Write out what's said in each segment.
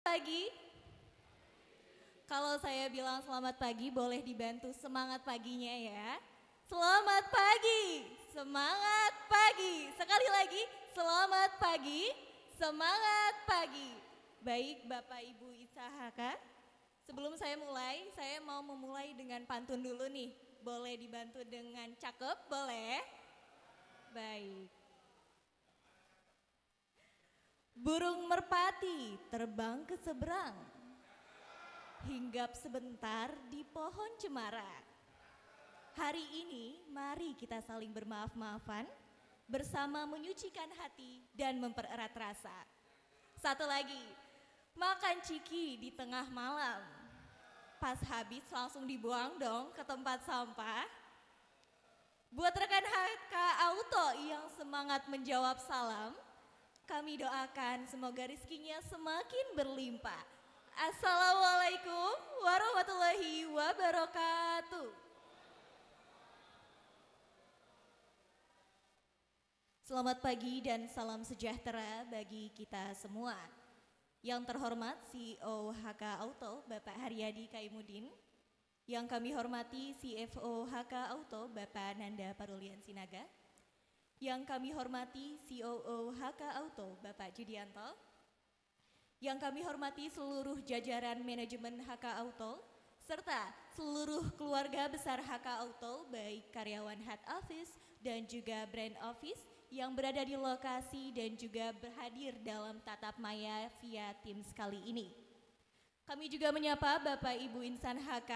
Pagi. Kalau saya bilang selamat pagi, boleh dibantu semangat paginya ya. Selamat pagi, semangat pagi. Sekali lagi, selamat pagi, semangat pagi. Baik Bapak Ibu Isahaka, sebelum saya mulai, saya mau memulai dengan pantun dulu nih. Boleh dibantu dengan cakep, boleh? Baik. Burung merpati terbang ke seberang, hinggap sebentar di pohon cemara. Hari ini mari kita saling bermaaf-maafan, bersama menyucikan hati dan mempererat rasa. Satu lagi, makan ciki di tengah malam. Pas habis langsung dibuang dong ke tempat sampah. Buat rekan HK Auto yang semangat menjawab salam, kami doakan semoga rezekinya semakin berlimpah. Assalamualaikum warahmatullahi wabarakatuh. Selamat pagi dan salam sejahtera bagi kita semua. Yang terhormat CEO HK Auto Bapak Haryadi Kaimudin, yang kami hormati CFO HK Auto Bapak Nanda Parulian Sinaga, yang kami hormati COO HK Auto Bapak Judianto, yang kami hormati seluruh jajaran manajemen HK Auto, serta seluruh keluarga besar HK Auto, baik karyawan head office dan juga brand office yang berada di lokasi dan juga berhadir dalam tatap maya via Teams kali ini. Kami juga menyapa Bapak Ibu insan HK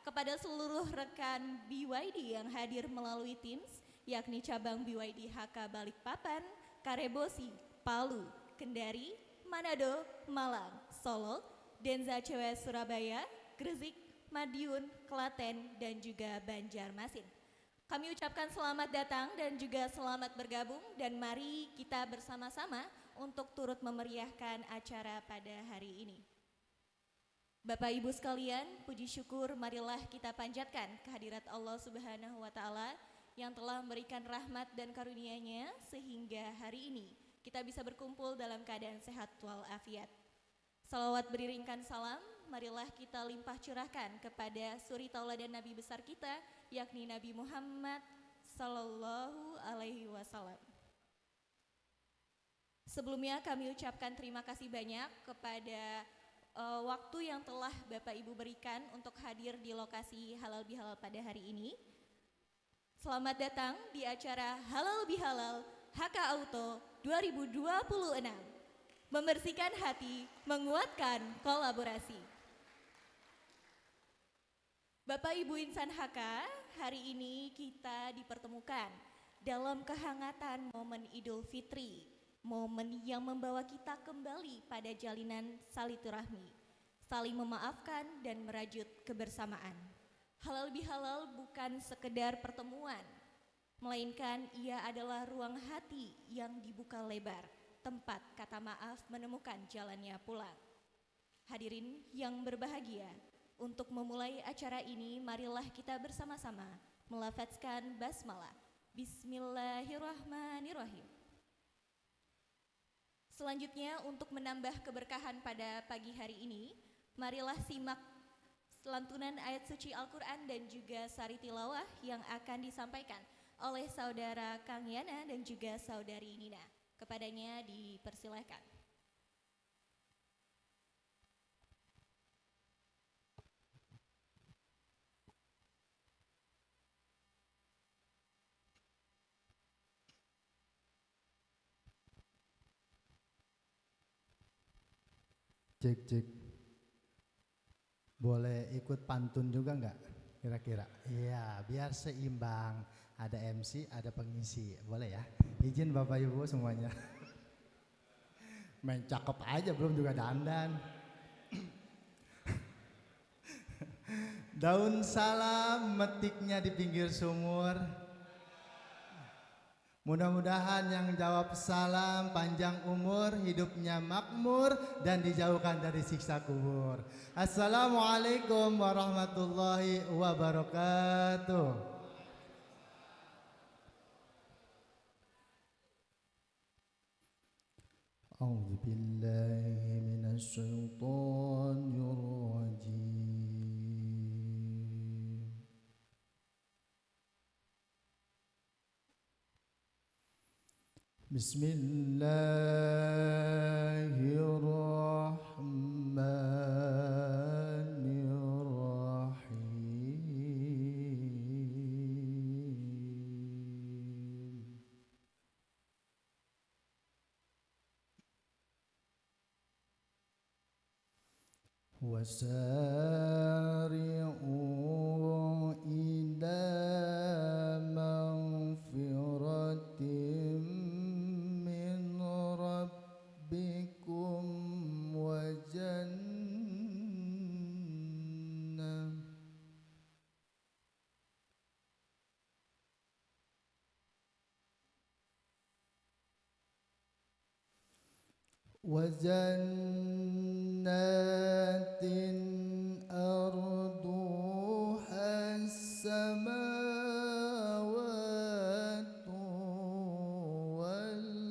kepada seluruh rekan BYD yang hadir melalui Teams, yakni cabang BYD HK Balikpapan, Karebosi, Palu, Kendari, Manado, Malang, Solo, Denza Cewek Surabaya, Gresik, Madiun, Klaten, dan juga Banjarmasin. Kami ucapkan selamat datang dan juga selamat bergabung, dan mari kita bersama-sama untuk turut memeriahkan acara pada hari ini. Bapak Ibu sekalian, puji syukur marilah kita panjatkan kehadirat Allah Subhanahu wa Ta'ala yang telah memberikan rahmat dan karunia-Nya sehingga hari ini kita bisa berkumpul dalam keadaan sehat walafiat. Salawat beriringkan salam, marilah kita limpah curahkan kepada suri tauladan Nabi besar kita, yakni Nabi Muhammad Sallallahu Alaihi Wasallam. Sebelumnya kami ucapkan terima kasih banyak kepada waktu yang telah Bapak Ibu berikan untuk hadir di lokasi Halal Bihalal pada hari ini. Selamat datang di acara Halal Bihalal HK Auto 2026. Membersihkan hati, menguatkan kolaborasi. Bapak Ibu insan HK, hari ini kita dipertemukan dalam kehangatan momen Idul Fitri, momen yang membawa kita kembali pada jalinan silaturahmi, saling memaafkan dan merajut kebersamaan. Halal bihalal bukan sekedar pertemuan, melainkan ia adalah ruang hati yang dibuka lebar, tempat kata maaf menemukan jalannya pulang. Hadirin yang berbahagia, untuk memulai acara ini marilah kita bersama-sama melafazkan basmalah. Bismillahirrahmanirrahim. Selanjutnya untuk menambah keberkahan pada pagi hari ini, marilah simak lantunan ayat suci Al-Quran dan juga sari tilawah yang akan disampaikan oleh saudara Kang Yana dan juga saudari Nina. Kepadanya dipersilahkan. Cek cek. Boleh ikut pantun juga nggak kira-kira? Iya, biar seimbang. Ada MC, ada pengisi. Boleh ya? Izin Bapak Ibu semuanya. Main cakep aja belum juga dandan. Daun salam metiknya di pinggir sumur. Mudah-mudahan yang jawab salam panjang umur, hidupnya makmur dan dijauhkan dari siksa kubur. Assalamualaikum warahmatullahi wabarakatuh. A'udzu billahi minasy الشيطان الرجيم. بسم الله الرحمن الرحيم. وسارعوا إلى مغفرة من ربكم وجنات أرضها السماوات والأرض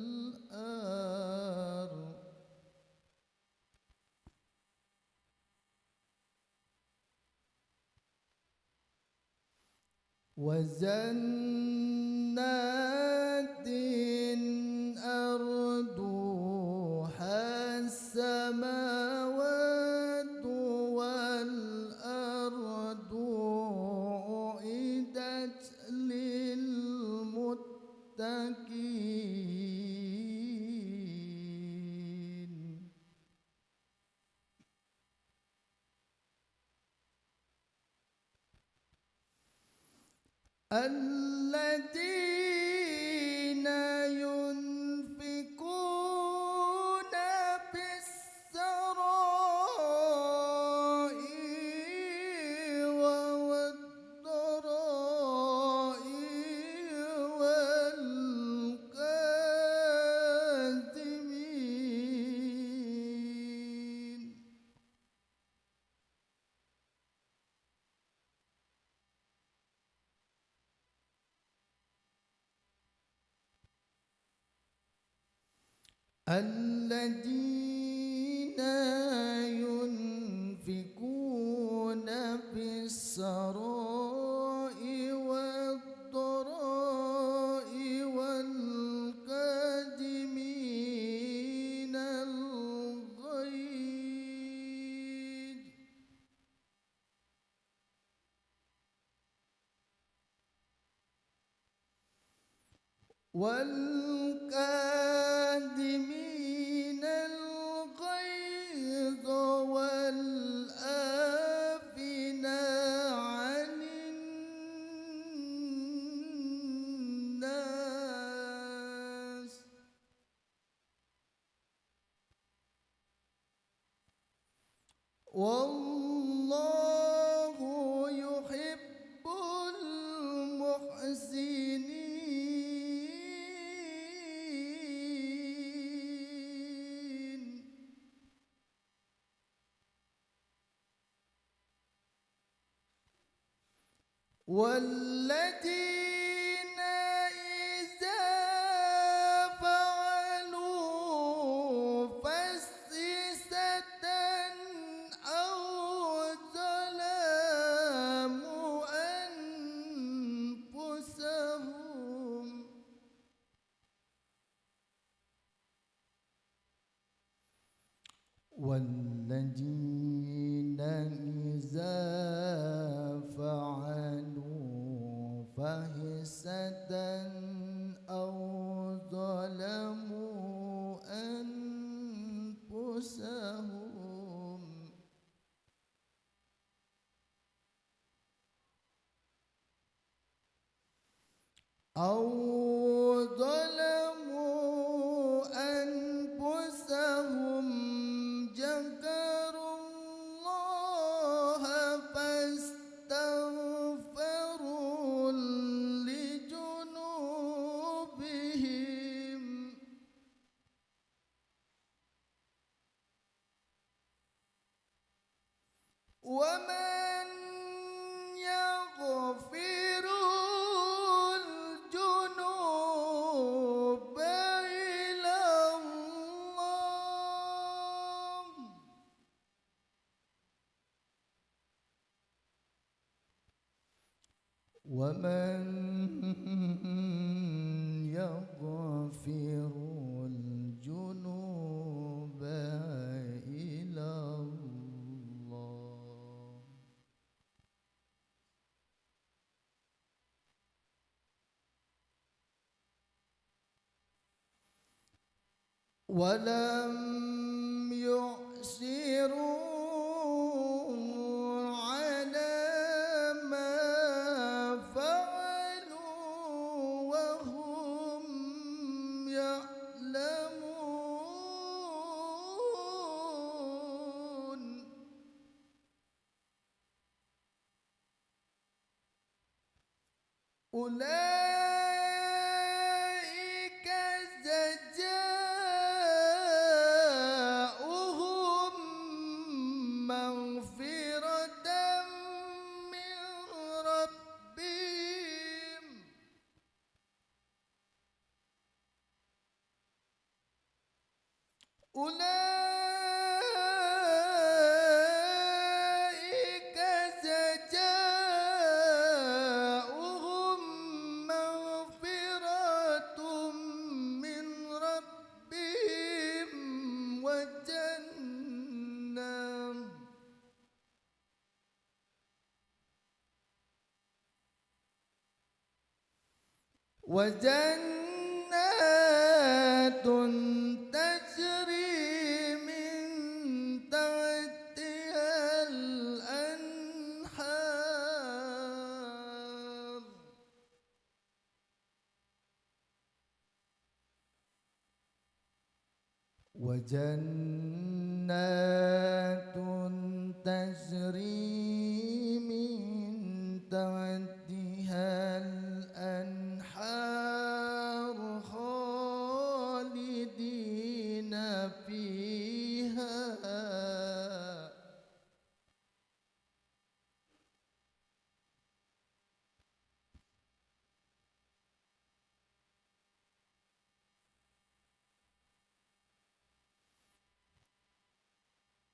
وجنات أرضها السماوات والأرض أعدت للمتقين. الذين ينفقون بالسراء والضراء والكاظمين الذين ينفقون بالسراء والضراء والكاظمين الغيظ والكاظمين الغيظ والعافين عن الناس والله يحب المحسنين. والذين إذا فعلوا فاحشة أو ظلموا أنفسهم والذين إذا فعلوا فاحشة أو ظلموا أنفسهم ذكروا الله فاستغفروا لذنوبهم ومن يغفر الذنوب إلا الله ومن يغفر الجنوب إلا الله ولم يعسروا على ما فعلوا وهم يعلمون أولئك جزاؤهم مغفرة من ربهم أولئك جزاؤهم مغفرة من ربهم وجنات تجري من تحتها الأنهار وجنات تجري من تحتها الأنهار خالدين فيها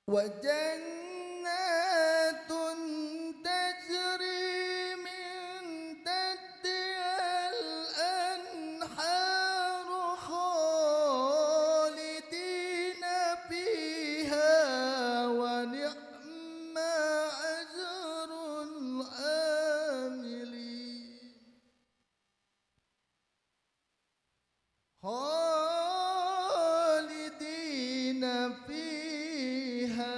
وجنات تجري من تحتها الأنهار خالدين فيها ونعم أجر العاملين خالدين فيها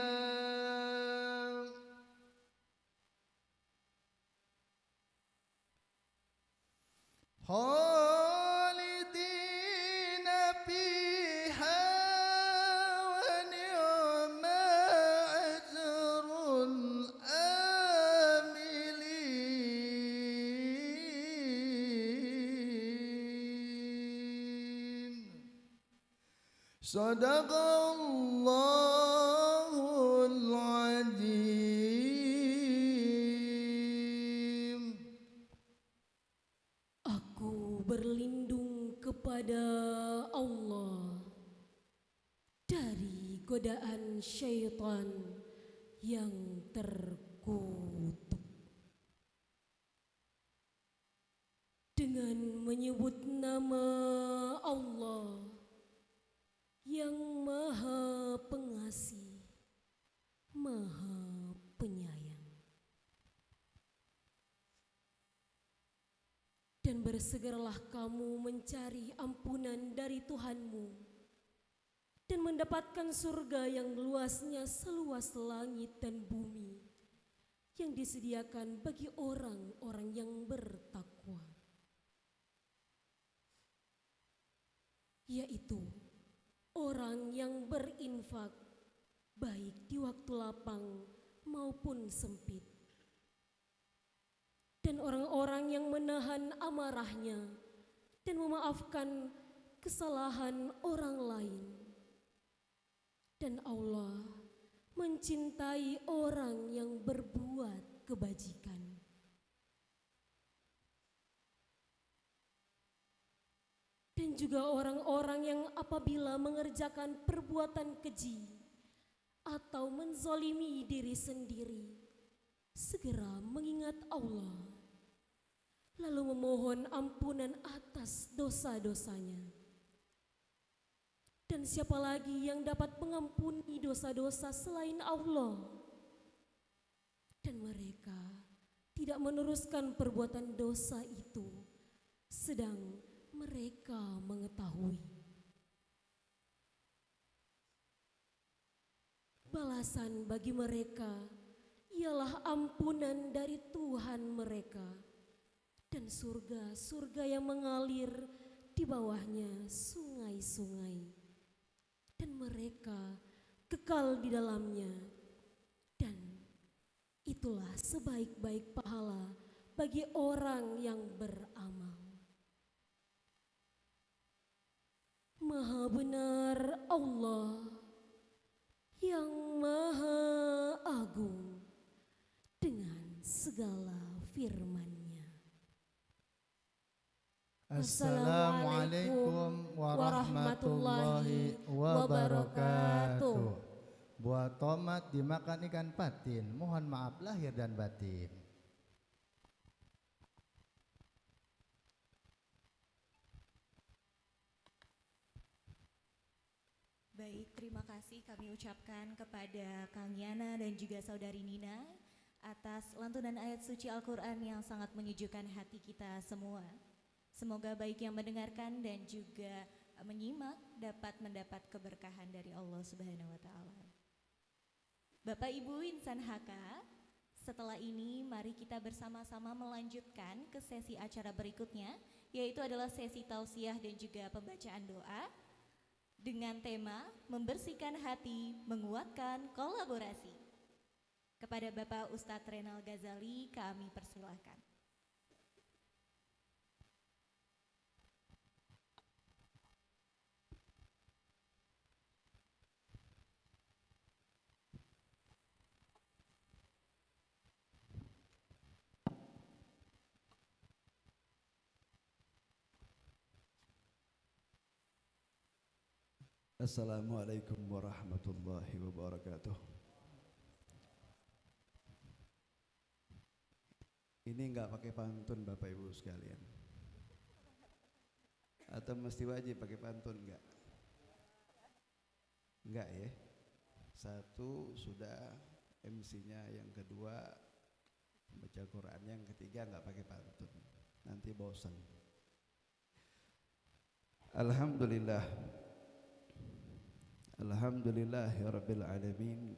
خالدين فيها ونعم أجر العاملين صدق الله العظيم. Aku berlindung kepada Allah dari godaan syaitan yang terkutuk. Dengan menyebut nama Allah yang Maha Pengasih, Maha Penyayang. Dan bersegeralah kamu mencari ampunan dari Tuhanmu dan mendapatkan surga yang luasnya seluas langit dan bumi yang disediakan bagi orang-orang yang bertakwa, yaitu orang yang berinfak baik di waktu lapang maupun sempit, dan orang-orang yang menahan amarahnya dan memaafkan kesalahan orang lain. Dan Allah mencintai orang yang berbuat kebajikan. Dan juga orang-orang yang apabila mengerjakan perbuatan keji atau menzolimi diri sendiri, segera mengingat Allah, lalu memohon ampunan atas dosa-dosanya. Dan siapa lagi yang dapat mengampuni dosa-dosa selain Allah? Dan mereka tidak meneruskan perbuatan dosa itu, sedang mereka mengetahui. Balasan bagi mereka ialah ampunan dari Tuhan mereka dan surga-surga yang mengalir di bawahnya sungai-sungai, dan mereka kekal di dalamnya. Dan itulah sebaik-baik pahala bagi orang yang beramal. Maha benar Allah yang maha agung dengan segala firman-Nya. Assalamualaikum warahmatullahi wabarakatuh. Buat tomat dimakan ikan patin, mohon maaf lahir dan batin. Baik, terima kasih kami ucapkan kepada Kang Yana dan juga Saudari Nina atas lantunan ayat suci Al-Quran yang sangat menyejukkan hati kita semua. Semoga baik yang mendengarkan dan juga menyimak dapat mendapat keberkahan dari Allah Subhanahu wa Ta'ala. Bapak Ibu insan HK, setelah ini mari kita bersama-sama melanjutkan ke sesi acara berikutnya, yaitu adalah sesi tausiah dan juga pembacaan doa dengan tema membersihkan hati, menguatkan kolaborasi. Kepada Bapak Ustadz Renal Ghazali kami persilahkan. Assalamualaikum warahmatullahi wabarakatuh. Ini enggak pakai pantun Bapak Ibu sekalian. Atau mesti wajib pakai pantun enggak? Enggak ya. Satu sudah MC-nya, yang kedua baca Quran, yang ketiga enggak pakai pantun. Nanti bosan. Alhamdulillah. Alhamdulillahirabbil alamin.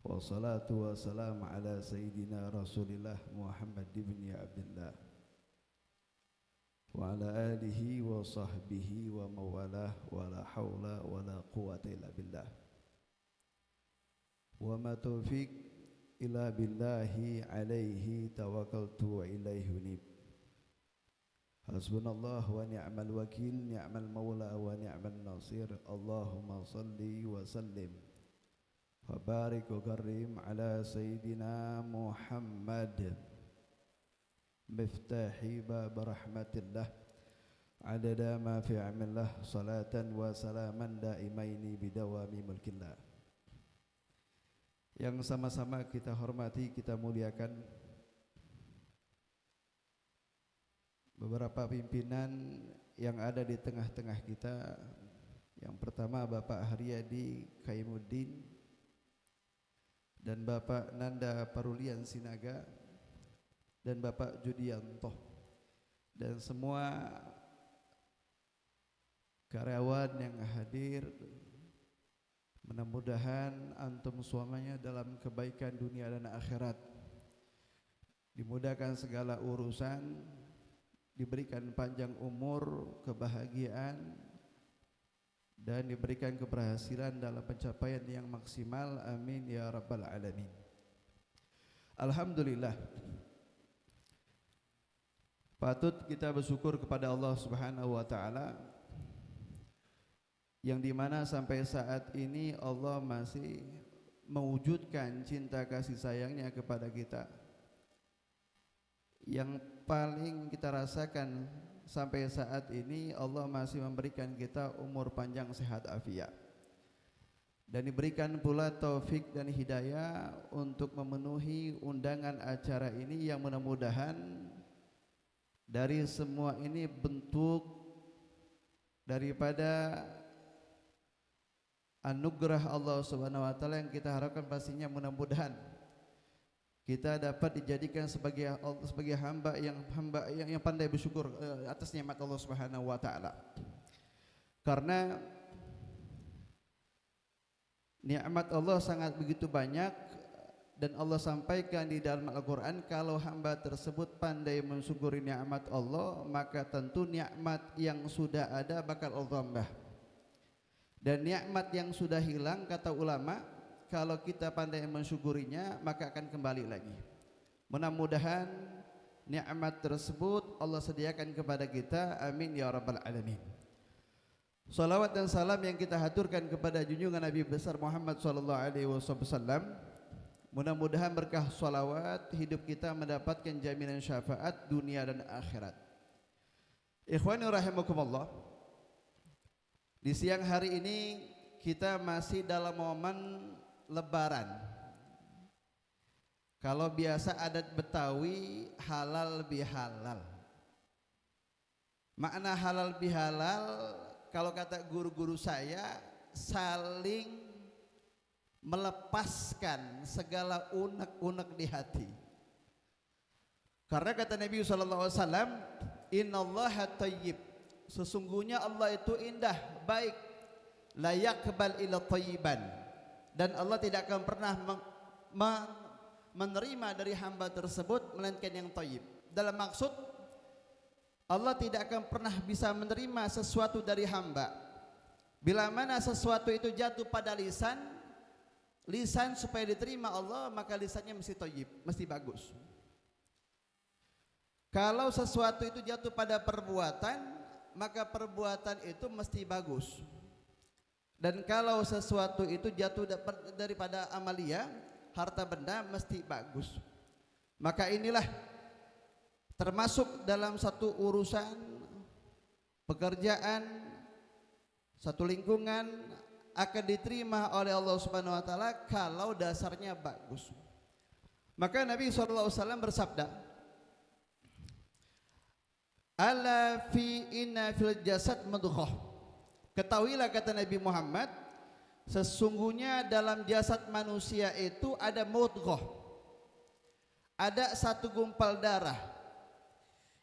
Wassalatu wassalamu ala sayyidina Rasulillah Muhammad ibn Abdullah wa ala alihi wa sahbihi wa mawalah wa la hawla wa la quwata illa billah. Wa ma taufiq illa billahi alaihi tawakkaltu wa ilaihi unib. Hasbunallah wa ni'mal wakil, ni'mal maula wa ni'mal nasir. Allahumma salli wa sallim wa barik wa karim ala sayyidina Muhammad miftahi bab rahmatillah adada ma fi amillah, salatan wa salaman daimaini bidawami mulkillah. Yang sama-sama kita hormati, kita muliakan beberapa pimpinan yang ada di tengah-tengah kita. Yang pertama Bapak Haryadi Kaimuddin dan Bapak Nanda Parulian Sinaga dan Bapak Judianto dan semua karyawan yang hadir. Mudah-mudahan antum semuanya dalam kebaikan dunia dan akhirat, dimudahkan segala urusan, diberikan panjang umur, kebahagiaan, dan diberikan keberhasilan dalam pencapaian yang maksimal. Amin ya rabbal alamin. Alhamdulillah, patut kita bersyukur kepada Allah Subhanahu wa taala, yang dimana sampai saat ini Allah masih mewujudkan cinta kasih sayangnya kepada kita. Yang paling kita rasakan sampai saat ini, Allah masih memberikan kita umur panjang, sehat afiat, dan diberikan pula taufik dan hidayah untuk memenuhi undangan acara ini, yang mudah-mudahan Dari semua ini bentuk daripada anugerah Allah Subhanahu wa taala yang kita harapkan pastinya mudah-mudahan kita dapat dijadikan sebagai hamba yang pandai bersyukur atas nikmat Allah Subhanahu wa taala. Karena nikmat Allah sangat begitu banyak dan Allah sampaikan di dalam Al-Qur'an kalau hamba tersebut pandai mensyukuri nikmat Allah, maka tentu nikmat yang sudah ada bakal Allah tambah. Dan nikmat yang sudah hilang kata ulama, kalau kita pandai mensyukurinya maka akan kembali lagi. Mudah-mudahan nikmat tersebut Allah sediakan kepada kita. Amin ya rabbal alamin. Salawat dan salam yang kita haturkan kepada junjungan Nabi besar Muhammad sallallahu alaihi wasallam. Mudah-mudahan berkah salawat hidup kita mendapatkan jaminan syafaat dunia dan akhirat. Ikhwani rahimakumullah. Di siang hari ini kita masih dalam momen Lebaran. Kalau biasa adat Betawi halal bihalal. Makna halal bihalal kalau kata guru-guru saya saling melepaskan segala unek-unek di hati. Karena kata Nabi SAW, innallaha thayyib, sesungguhnya Allah itu indah, baik, la yaqbal illa thayyiban, dan Allah tidak akan pernah menerima dari hamba tersebut melainkan yang thayyib. Dalam maksud Allah tidak akan pernah bisa menerima sesuatu dari hamba bila mana sesuatu itu jatuh pada lisan supaya diterima Allah, maka lisannya mesti thayyib, mesti bagus. Kalau sesuatu itu jatuh pada perbuatan, maka perbuatan itu mesti bagus. Dan kalau sesuatu itu jatuh daripada amalia, harta benda mesti bagus. Maka inilah termasuk dalam satu urusan pekerjaan, satu lingkungan akan diterima oleh Allah Subhanahu wa taala kalau dasarnya bagus. Maka Nabi SAW bersabda, ala fi inna fil jasad mudghah. Ketahuilah kata Nabi Muhammad, sesungguhnya dalam jasad manusia itu ada mudghah, ada satu gumpal darah.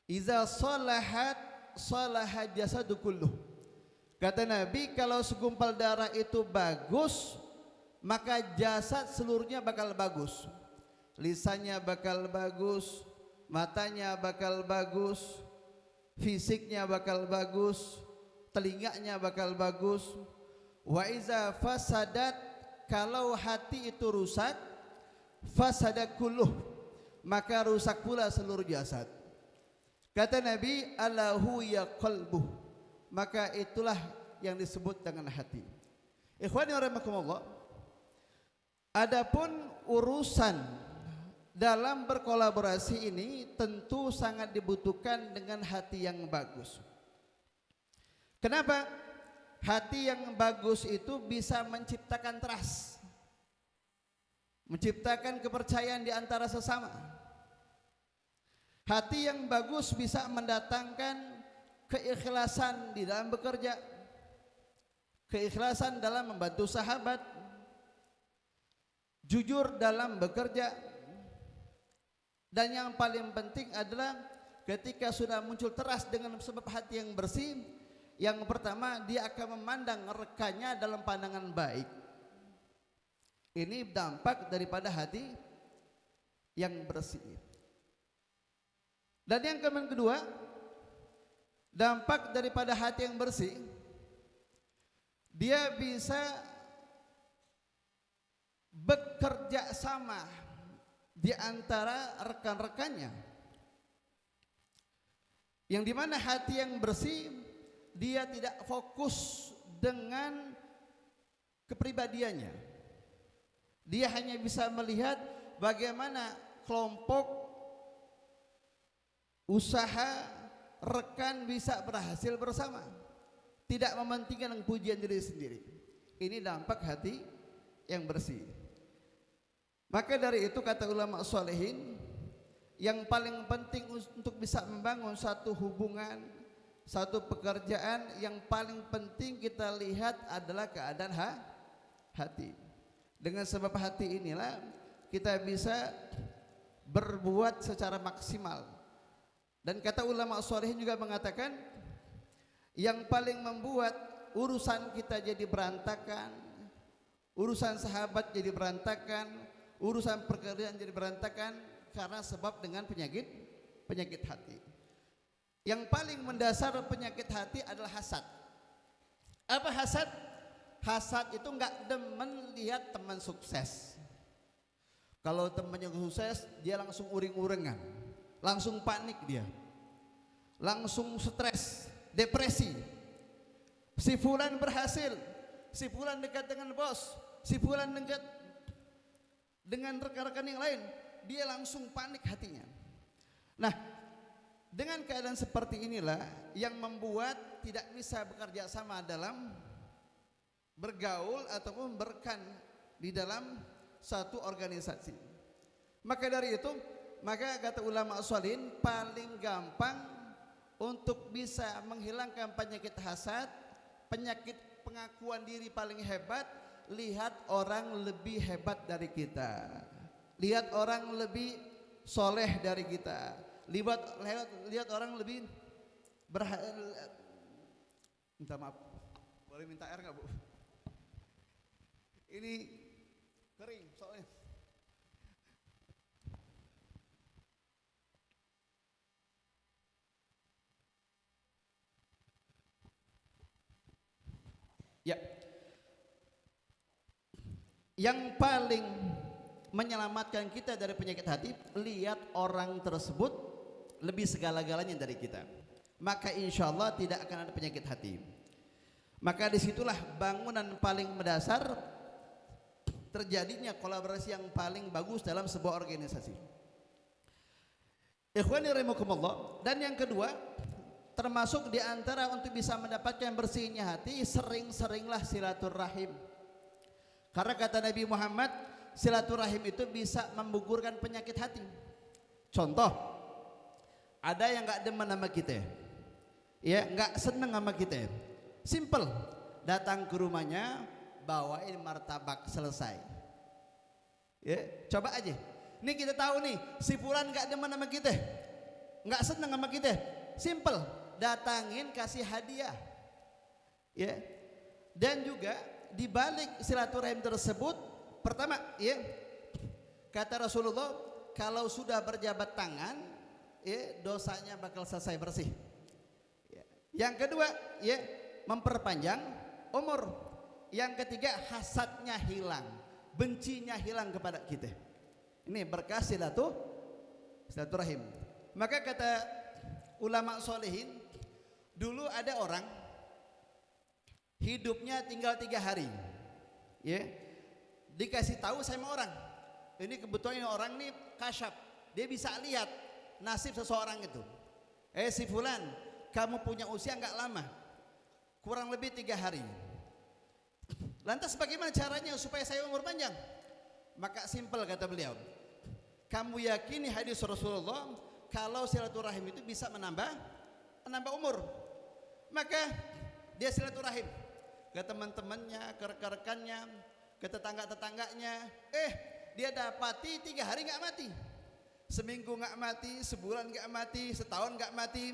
Iza salahat salaha jasadu kulluh. Kata Nabi, kalau segumpal darah itu bagus, maka jasad seluruhnya bakal bagus. Lisannya bakal bagus, matanya bakal bagus, fisiknya bakal bagus, telinganya bakal bagus. Wa iza fasadat, kalau hati itu rusak, fasada kulluh, maka rusak pula seluruh jasad. Kata Nabi, alahu ya qalbuh, maka itulah yang disebut dengan hati. Ikhwani rahimakumullah, adapun urusan dalam berkolaborasi ini tentu sangat dibutuhkan dengan hati yang bagus. Kenapa? Hati yang bagus itu bisa menciptakan trust, menciptakan kepercayaan di antara sesama. Hati yang bagus bisa mendatangkan keikhlasan di dalam bekerja, keikhlasan dalam membantu sahabat, jujur dalam bekerja, dan yang paling penting adalah ketika sudah muncul teras dengan sebab hati yang bersih, yang pertama dia akan memandang rekannya dalam pandangan baik. Ini dampak daripada hati yang bersih. Dan yang kedua, dampak daripada hati yang bersih, dia bisa bekerja sama di antara rekan-rekannya, yang dimana hati yang bersih dia tidak fokus dengan kepribadiannya, dia hanya bisa melihat bagaimana kelompok usaha rekan bisa berhasil bersama, tidak mementingkan pujian diri sendiri. Ini dampak hati yang bersih. Maka dari itu kata ulama sholihin, yang paling penting untuk bisa membangun satu hubungan, satu pekerjaan, yang paling penting kita lihat adalah keadaan hati. Dengan sebab hati inilah kita bisa berbuat secara maksimal. Dan kata ulama sholihin juga mengatakan, yang paling membuat urusan kita jadi berantakan, urusan sahabat jadi berantakan, urusan pekerjaan jadi berantakan, karena sebab dengan penyakit hati. Yang paling mendasar penyakit hati adalah hasad. Apa hasad? Hasad itu enggak demen lihat teman sukses. Kalau temannya sukses, dia langsung uring-uringan, langsung panik dia, langsung stres, depresi. Si fulan berhasil, si fulan dekat dengan bos, si fulan dekat dengan rekan-rekan yang lain, dia langsung panik hatinya. Nah, dengan keadaan seperti inilah yang membuat tidak bisa bekerja sama dalam bergaul ataupun berkan di dalam satu organisasi. Maka dari itu, maka kata ulama sholihin, paling gampang untuk bisa menghilangkan penyakit hasad, penyakit pengakuan diri paling hebat, lihat orang lebih hebat dari kita, lihat orang lebih soleh dari kita, lihat orang lebih minta maaf, boleh minta air nggak Bu? Ini kering soalnya. Ya, yang paling menyelamatkan kita dari penyakit hati, lihat orang tersebut lebih segala-galanya dari kita, maka insya Allah tidak akan ada penyakit hati. Maka disitulah bangunan paling mendasar terjadinya kolaborasi yang paling bagus dalam sebuah organisasi. Ikhwani rahimakumullah. Dan yang kedua, termasuk di antara untuk bisa mendapatkan bersihnya hati, sering-seringlah silaturahim. Karena kata Nabi Muhammad, silaturahim itu bisa menggugurkan penyakit hati. Contoh, ada yang nggak demen sama kita, ya nggak seneng sama kita. Simple, datang ke rumahnya, bawain martabak, selesai. Ya, coba aja. Ini kita tahu nih, si fulan nggak demen sama kita, nggak seneng sama kita. Simple, datangin, kasih hadiah. Ya. Dan juga di balik silaturahim tersebut, pertama, ya, kata Rasulullah, kalau sudah berjabat tangan, ya, dosanya bakal selesai bersih. Ya. Yang kedua, ya, memperpanjang umur. Yang ketiga, hasadnya hilang, bencinya hilang kepada kita. Ini berkah silaturahim. Maka kata ulama sholihin, dulu ada orang hidupnya tinggal 3 hari, ya, dikasih tahu sama orang, ini kebetulan ini orang nih kasyaf, dia bisa lihat nasib seseorang itu. Si fulan, kamu punya usia nggak lama, kurang lebih 3 hari. Lantas bagaimana caranya supaya saya umur panjang? Maka simpel kata beliau, kamu yakini hadis Rasulullah kalau silaturahim itu bisa menambah umur. Maka dia silaturahim ke teman-temannya, ke rekan-rekannya, ke tetangga-tetangganya. Dia dapati 3 hari nggak mati, seminggu nggak mati, sebulan nggak mati, setahun nggak mati.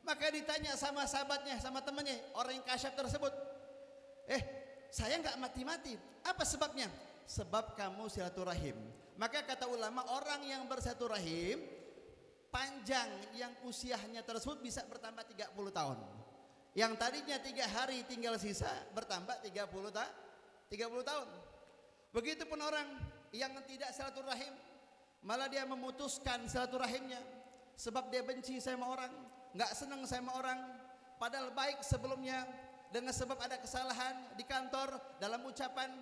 Maka ditanya sama sahabatnya, sama temannya, orang yang kasyaf tersebut, saya nggak mati-mati, apa sebabnya? Sebab kamu silaturahim. Maka kata ulama, orang yang bersilaturahim panjang, yang usianya tersebut bisa bertambah 30 tahun. Yang tadinya 3 hari tinggal sisa bertambah 30 tahun. Begitupun orang yang tidak silaturahim, malah dia memutuskan silaturahimnya sebab dia benci sama orang, nggak senang sama orang, padahal baik sebelumnya. Dengan sebab ada kesalahan di kantor dalam ucapan,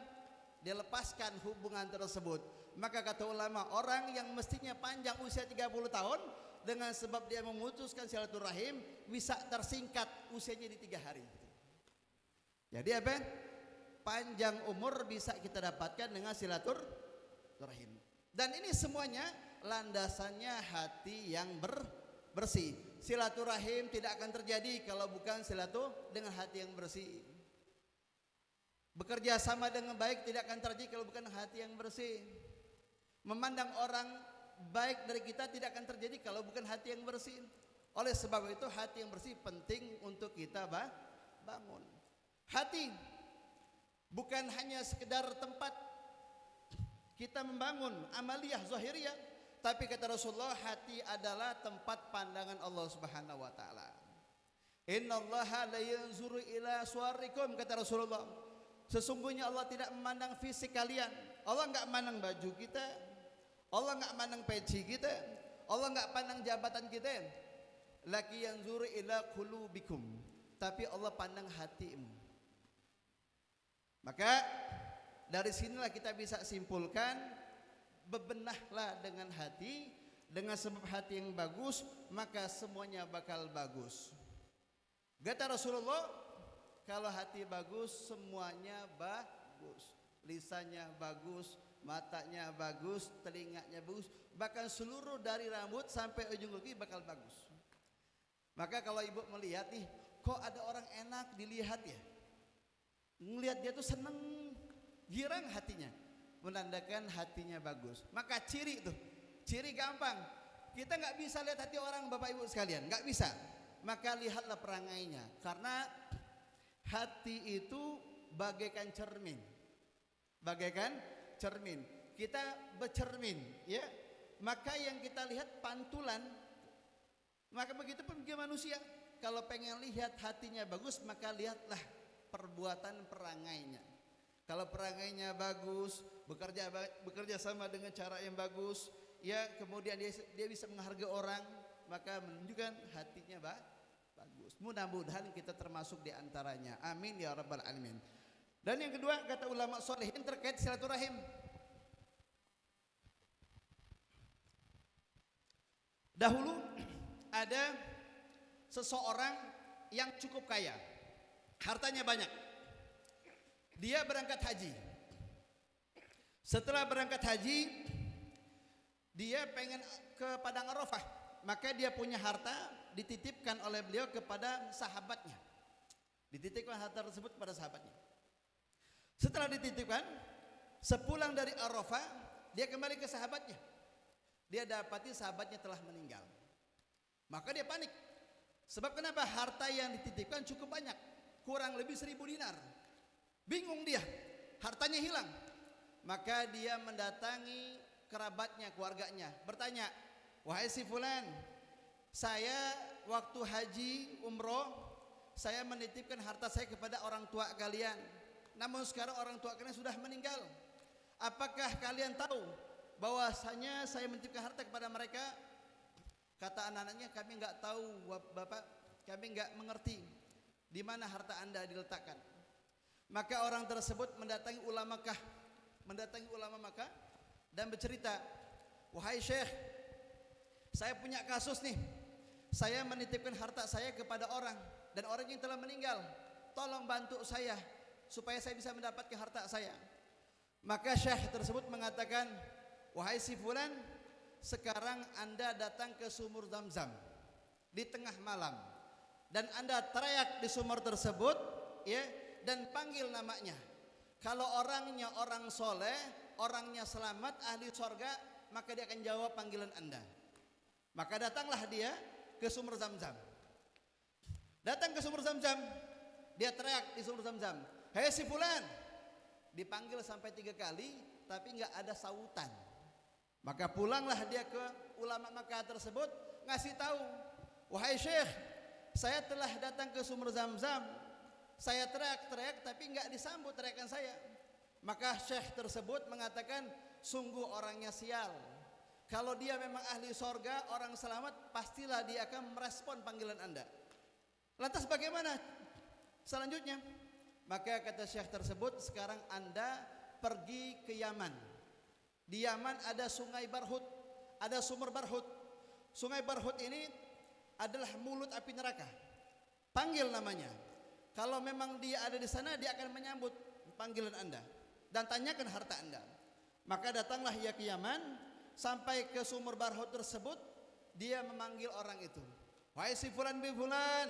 dia lepaskan hubungan tersebut. Maka kata ulama, orang yang mestinya panjang usia 30 tahun, dengan sebab dia memutuskan silaturahim, bisa tersingkat usianya di 3 hari. Jadi apa? Panjang umur bisa kita dapatkan dengan silaturahim. Dan ini semuanya landasannya hati yang bersih. Silaturahim tidak akan terjadi kalau bukan dengan hati yang bersih. Bekerja sama dengan baik tidak akan terjadi kalau bukan hati yang bersih. Memandang orang baik dari kita tidak akan terjadi kalau bukan hati yang bersih. Oleh sebab itu hati yang bersih penting untuk kita bangun. Hati bukan hanya sekedar tempat kita membangun amaliyah zahiriyah, tapi kata Rasulullah hati adalah tempat pandangan Allah Subhanahu wa taala. Innallaha la yanzuru ila suwarikum, kata Rasulullah. Sesungguhnya Allah tidak memandang fisik kalian. Allah enggak memandang baju kita, Allah enggak memandang peci kita, Allah enggak pandang jabatan kita. Laki yanzuru ila qulubikum, tapi Allah pandang hatimu. Maka dari sinilah kita bisa simpulkan, bebenahlah dengan hati, dengan sebab hati yang bagus maka semuanya bakal bagus. Kata Rasulullah, kalau hati bagus semuanya bagus. Lisannya bagus, matanya bagus, telinganya bagus, bahkan seluruh dari rambut sampai ujung kaki bakal bagus. Maka kalau ibu melihat nih, kok ada orang enak dilihat ya, ngelihat dia tuh seneng, girang hatinya, menandakan hatinya bagus. Maka ciri gampang. Kita nggak bisa lihat hati orang, bapak ibu sekalian, nggak bisa. Maka lihatlah perangainya, karena hati itu bagaikan cermin. Bagaikan cermin. Kita bercermin, ya. Maka yang kita lihat pantulan. Maka begitu pun bagi manusia. Kalau pengen lihat hatinya bagus, maka lihatlah perbuatan perangainya. Kalau perangainya bagus, bekerja sama dengan cara yang bagus, ya, kemudian dia bisa menghargai orang, maka menunjukkan hatinya bagus. Mudah-mudahan kita termasuk di antaranya. Amin ya rabbal alamin. Dan yang kedua, kata ulama sholihin terkait silaturahim. Dahulu ada seseorang yang cukup kaya, hartanya banyak. Dia berangkat haji. Setelah berangkat haji, dia pengen ke Padang Arafah. Maka dia punya harta dititipkan oleh beliau kepada sahabatnya. Dititipkan harta tersebut kepada sahabatnya. Setelah dititipkan, sepulang dari Arafah, dia kembali ke sahabatnya. Dia dapati sahabatnya telah meninggal. Maka dia panik. Sebab kenapa? Harta yang dititipkan cukup banyak, kurang lebih 1000 dinar. Bingung dia, hartanya hilang. Maka dia mendatangi kerabatnya, keluarganya, bertanya, wahai si fulan, saya waktu haji umroh, saya menitipkan harta saya kepada orang tua kalian. Namun sekarang orang tua kalian sudah meninggal. Apakah kalian tahu bahwasanya saya menitipkan harta kepada mereka? Kata anak-anaknya, kami enggak tahu bapak, kami enggak mengerti di mana harta anda diletakkan. Maka orang tersebut mendatangi ulama Makkah dan bercerita, wahai syekh, saya punya kasus nih, saya menitipkan harta saya kepada orang dan orang yang telah meninggal, tolong bantu saya supaya saya bisa mendapatkan harta saya. Maka syekh tersebut mengatakan, wahai si fulan, sekarang anda datang ke sumur Zamzam di tengah malam dan anda teriak di sumur tersebut, ya, dan panggil namanya. Kalau orangnya orang soleh, orangnya selamat, ahli surga, maka dia akan jawab panggilan anda. Maka datanglah dia ke sumur Zamzam. Datang ke sumur Zamzam, dia teriak di sumur Zamzam, hei si fulan. Dipanggil sampai 3 kali, tapi nggak ada sautan. Maka pulanglah dia ke ulama Makkah tersebut, ngasih tahu, wahai syekh, saya telah datang ke sumur Zamzam, saya teriak-teriak tapi nggak disambut teriakan saya. Maka syekh tersebut mengatakan, sungguh orangnya sial. Kalau dia memang ahli sorga, orang selamat, pastilah dia akan merespon panggilan anda. Lantas bagaimana selanjutnya? Maka kata syekh tersebut, sekarang anda pergi ke Yaman. Di Yaman ada sungai Barhut, ada sumur Barhut. Sungai Barhut ini adalah mulut api neraka. Panggil namanya. Kalau memang dia ada di sana, dia akan menyambut panggilan anda dan tanyakan harta anda. Maka datanglah ia ke Yaman. sampai ke sumur Barhut tersebut, dia memanggil orang itu. Wahai si fulan bin fulan.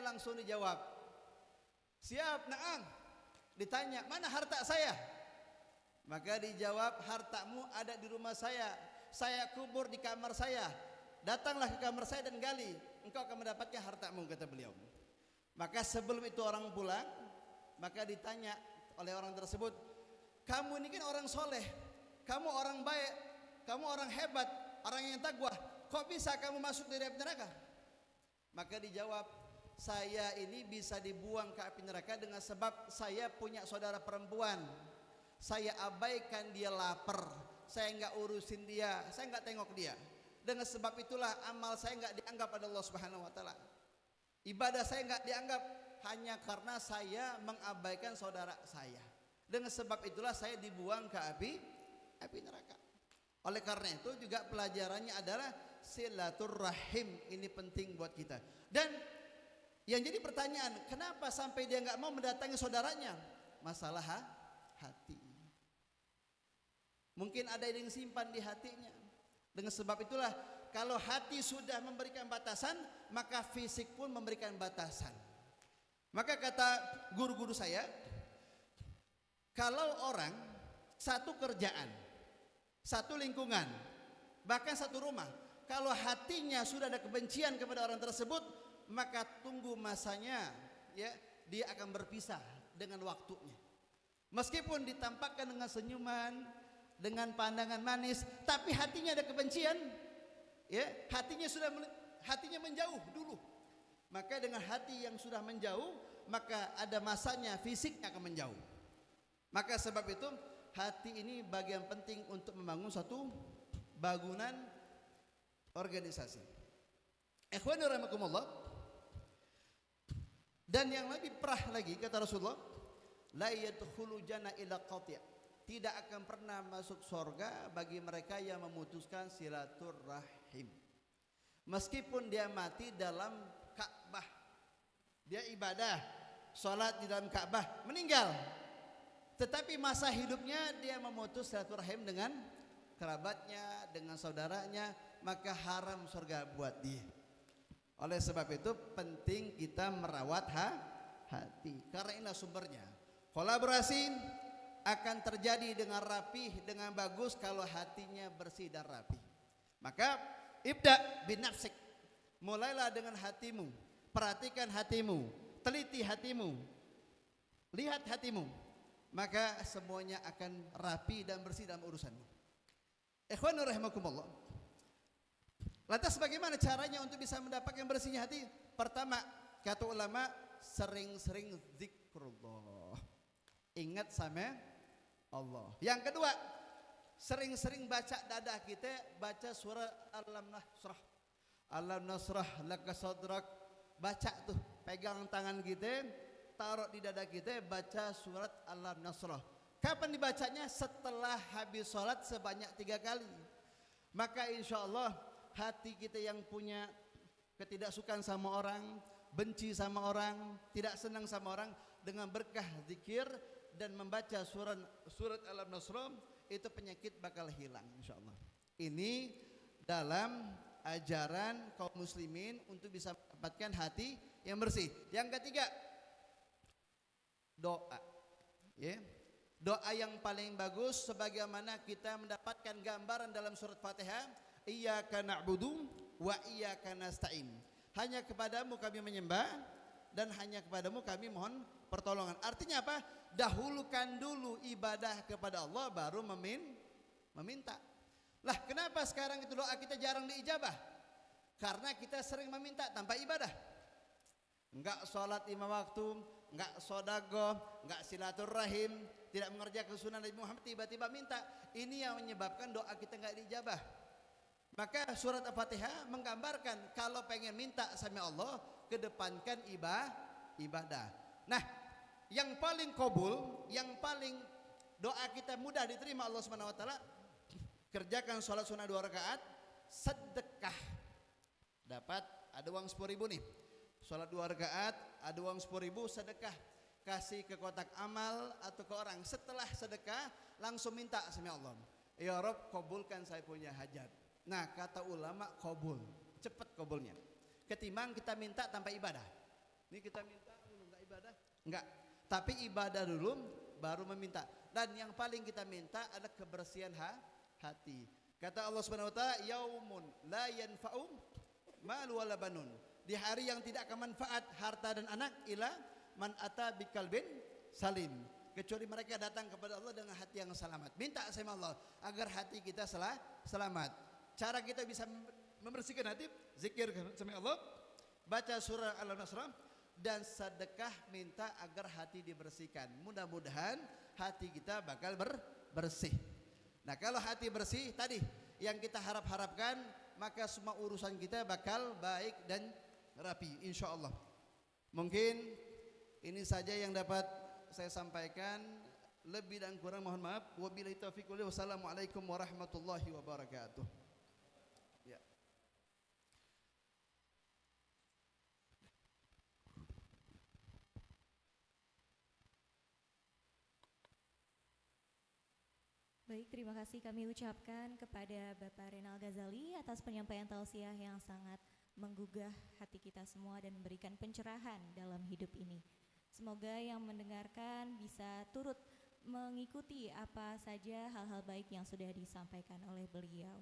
Langsung dijawab. Siap, na'am. Ditanya, mana harta saya? Maka dijawab, hartamu ada di rumah saya kubur di kamar saya. Datanglah ke kamar saya dan gali, engkau akan mendapatkan hartamu, kata beliau. Maka sebelum itu orang pulang, maka ditanya oleh orang tersebut, kamu ini kan orang soleh, kamu orang baik, kamu orang hebat, orang yang takwa, kok bisa kamu masuk dari api neraka? Maka dijawab, saya ini bisa dibuang ke api neraka dengan sebab saya punya saudara perempuan. Saya abaikan dia lapar, saya enggak urusin dia, saya enggak tengok dia. Dengan sebab itulah amal saya enggak dianggap oleh Allah Subhanahu wa taala. Ibadah saya enggak dianggap hanya karena saya mengabaikan saudara saya. Dengan sebab itulah saya dibuang ke api neraka. Oleh karena itu juga pelajarannya adalah silaturrahim, ini penting buat kita. Dan yang jadi pertanyaan, kenapa sampai dia enggak mau mendatangi saudaranya? Masalah hati. Mungkin ada yang simpan di hatinya. Dengan sebab itulah kalau hati sudah memberikan batasan, maka fisik pun memberikan batasan. Maka kata guru-guru saya, kalau orang satu kerjaan, satu lingkungan, bahkan satu rumah, kalau hatinya sudah ada kebencian kepada orang tersebut, maka tunggu masanya, ya, dia akan berpisah dengan waktunya. Meskipun ditampakkan dengan senyuman, dengan pandangan manis, tapi hatinya ada kebencian, ya, hatinya menjauh dulu. Maka dengan hati yang sudah menjauh, maka ada masanya fisiknya akan menjauh. Maka sebab itu hati ini bagian penting untuk membangun satu bangunan organisasi. Ikhwani rahimakumullah. Dan yang lebih perah lagi kata Rasulullah, la yadkhulu janna ila qati'. Tidak akan pernah masuk surga bagi mereka yang memutuskan silaturrahim. Meskipun dia mati dalam Ka'bah, dia ibadah, sholat di dalam Ka'bah, meninggal, tetapi masa hidupnya dia memutus silaturahim dengan kerabatnya, dengan saudaranya, maka haram surga buat dia. Oleh sebab itu penting kita merawat hati, karena inilah sumbernya. Kolaborasi akan terjadi dengan rapih, dengan bagus kalau hatinya bersih dan rapih. Maka ibda bin nafsik, mulailah dengan hatimu, perhatikan hatimu, teliti hatimu, lihat hatimu, maka semuanya akan rapi dan bersih dalam urusanmu. Ikhwanur rahimakumullah. Lantas bagaimana caranya untuk bisa mendapatkan bersihnya hati? Pertama, kata ulama, sering-sering zikrullah, ingat sama Allah. Yang kedua, sering-sering baca dadah kita, baca surah Alam Nasrah laka sadrak. Baca tuh, pegang tangan kita, taruh di dada kita, baca surat Alam Nasrah. Kapan dibacanya? Setelah habis sholat sebanyak 3 kali. Maka insya Allah hati kita yang punya ketidaksukaan sama orang, benci sama orang, tidak senang sama orang, dengan berkah zikir dan membaca surat Alam Nasrah, itu penyakit bakal hilang insyaallah. Ini dalam ajaran kaum muslimin untuk bisa mendapatkan hati yang bersih. Yang ketiga, doa. Ya. Doa yang paling bagus sebagaimana kita mendapatkan gambaran dalam surat Fatihah, iyyaka na'budu wa iyyaka nasta'in. Hanya kepadamu kami menyembah dan hanya kepadamu kami mohon pertolongan. Artinya apa? Dahulukan dulu ibadah kepada Allah baru meminta. Lah kenapa sekarang itu doa kita jarang diijabah? Karena kita sering meminta tanpa ibadah. Enggak sholat 5 waktu, enggak sodagoh, enggak silaturahim, tidak mengerjakan sunnah Nabi Muhammad, tiba-tiba minta. Ini yang menyebabkan doa kita enggak diijabah. Maka surat Al-Fatihah menggambarkan kalau pengen minta sama Allah, kedepankan ibadah. Nah, yang paling kabul, yang paling doa kita mudah diterima Allah Subhanahu wa taala, kerjakan sholat sunnah 2 rakaat, sedekah. Dapat ada uang 10.000 nih. Sholat 2 rakaat, ada uang 10.000, sedekah. Kasih ke kotak amal atau ke orang. Setelah sedekah langsung minta sama Allah. Ya Rob, kabulkan saya punya hajat. Nah, kata ulama kabul, cepat kabulnya. Ketimbang kita minta tanpa ibadah. Ini kita minta enggak ibadah? Enggak. Tapi ibadah dulu baru meminta. Dan yang paling kita minta adalah kebersihan hati. Kata Allah Subhanahu wa taala, "Yaumun la yanfa'u malu wala banun." Di hari yang tidak akan manfaat harta dan anak ila man ata biqalbin salim. Kecuali mereka datang kepada Allah dengan hati yang selamat. Minta sama Allah agar hati kita selamat. Cara kita bisa membersihkan hati, zikir sama Allah, baca surah Al-Nasr, dan sedekah minta agar hati dibersihkan. Mudah-mudahan hati kita bakal bersih. Nah, kalau hati bersih tadi yang kita harapkan, maka semua urusan kita bakal baik dan rapi insyaallah. Mungkin ini saja yang dapat saya sampaikan, lebih dan kurang mohon maaf. Wabillahi taufiq wal hidayah. Wassalamualaikum warahmatullahi wabarakatuh. Ya. Baik, terima kasih kami ucapkan kepada Bapak Renal Ghazali atas penyampaian tausiah yang sangat menggugah hati kita semua dan memberikan pencerahan dalam hidup ini. Semoga yang mendengarkan bisa turut mengikuti apa saja hal-hal baik yang sudah disampaikan oleh beliau.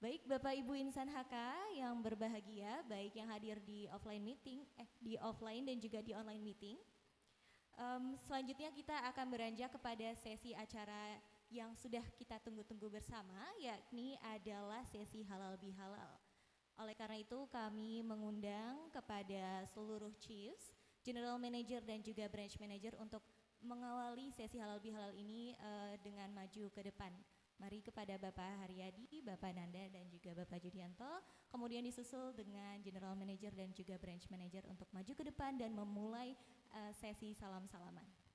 Baik Bapak Ibu insan HK yang berbahagia, baik yang hadir di offline meeting, di offline dan juga di online meeting. Selanjutnya kita akan beranjak kepada sesi acara yang sudah kita tunggu-tunggu bersama, yakni adalah sesi halal bihalal. Oleh karena itu kami mengundang kepada seluruh chiefs, general manager dan juga branch manager untuk mengawali sesi halal bihalal ini dengan maju ke depan. Mari kepada Bapak Haryadi, Bapak Nanda dan juga Bapak Judianto, kemudian disusul dengan general manager dan juga branch manager untuk maju ke depan dan memulai sesi salam-salaman.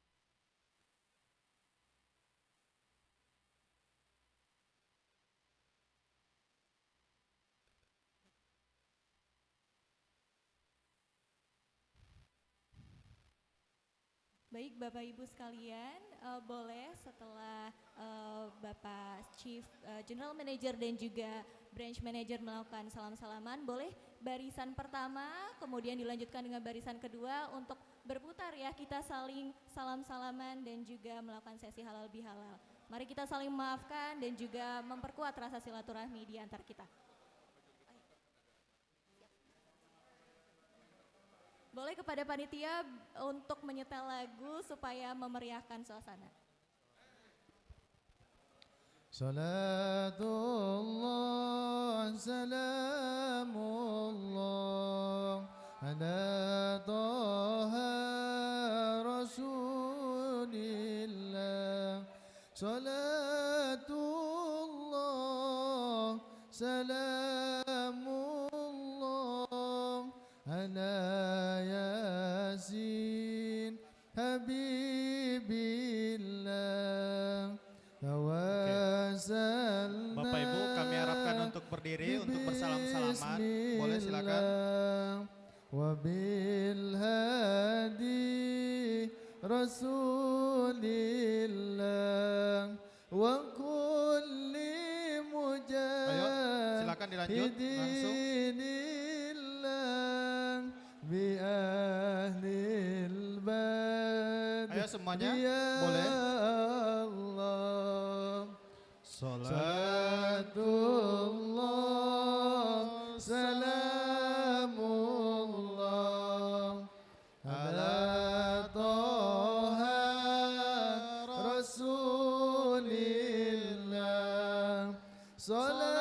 Baik Bapak Ibu sekalian, boleh setelah Bapak Chief General Manager dan juga Branch Manager melakukan salam-salaman, boleh barisan pertama kemudian dilanjutkan dengan barisan kedua untuk berputar ya, kita saling salam-salaman dan juga melakukan sesi halal bihalal. Mari kita saling memaafkan dan juga memperkuat rasa silaturahmi di antar kita. Boleh kepada panitia untuk menyetel lagu supaya memeriahkan suasana. Salatullah salamullah ala taha rasulillah. Salatullah salamullah ala yasin habibillah. Bapak Ibu kami harapkan untuk berdiri untuk bersalam-salaman. Boleh silakan. Wabil hadi rasulillah wa kulli mujahidillah. Ayo silakan dilanjut langsung. Bi ahlil bad. Ayo semuanya boleh. Salatullah salamullah ala taha rasulillah. Salatullah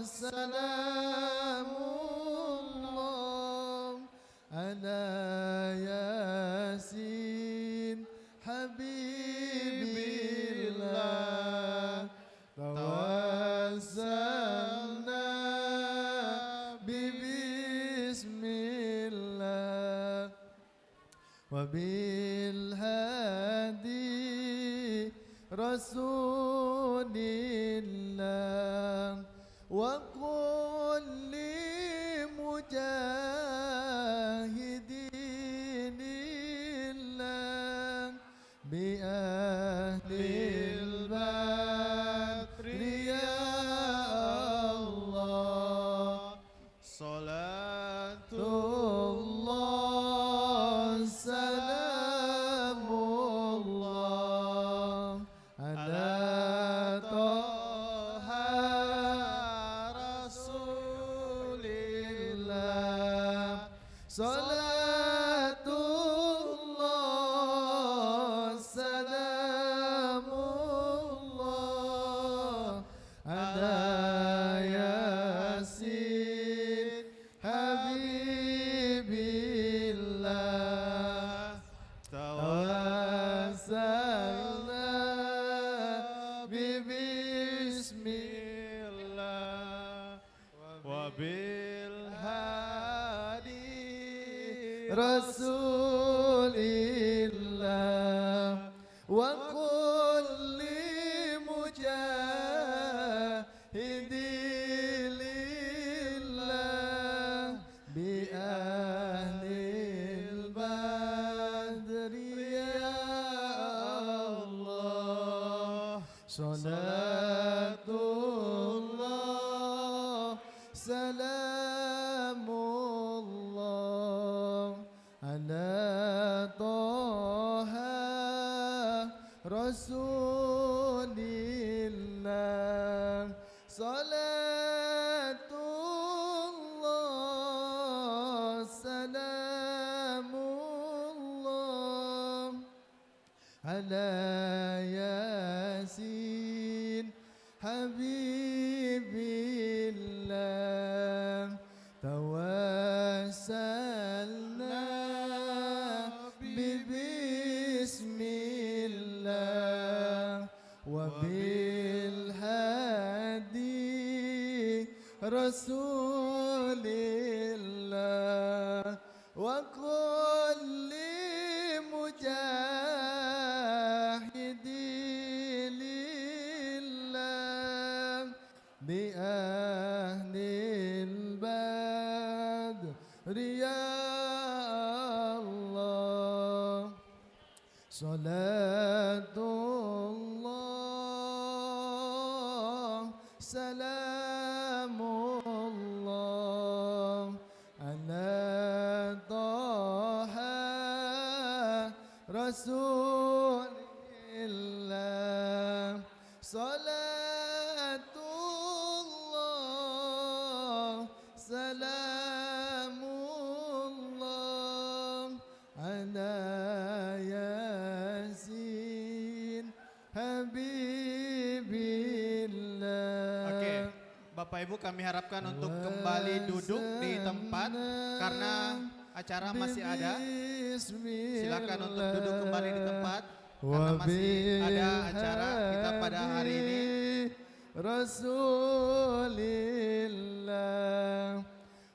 salamullah ala yasin habibillah. Tawassalna bismillah wa bil hadi rasulillah wa kulli mujahidinillah bi Salatullah salamullah ala yasin habibillah tawassalna bibismillah wabil Rasulillah wa kulli mujahidillah bi ahlil badri ya Allah salatullah salamullah ala Taha Rasulillah salatullah salamullah ala yasin habibillah tawassalna bibismillah wabil hadi rasulillah wa kulli mujahidillah bi ahlil badri ya Allah salatullah salamullah ala Taha Rasulillah salatullah salamullah ala yasin habibillah. Oke, Bapak Ibu kami harapkan untuk kembali duduk di tempat karena acara masih ada. Silakan untuk duduk kembali di tempat karena masih ada acara kita pada hari ini. Rasulillah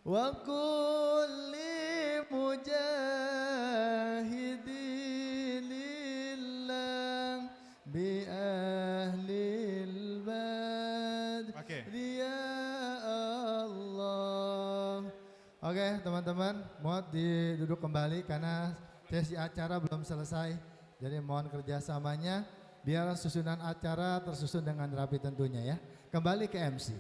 wa kulli mujahidillah bi ahlil bad Oke. ya Allah. Oke teman-teman, mohon duduk kembali karena sesi acara belum selesai. Jadi mohon kerjasamanya biar susunan acara tersusun dengan rapi tentunya ya. Kembali ke MC.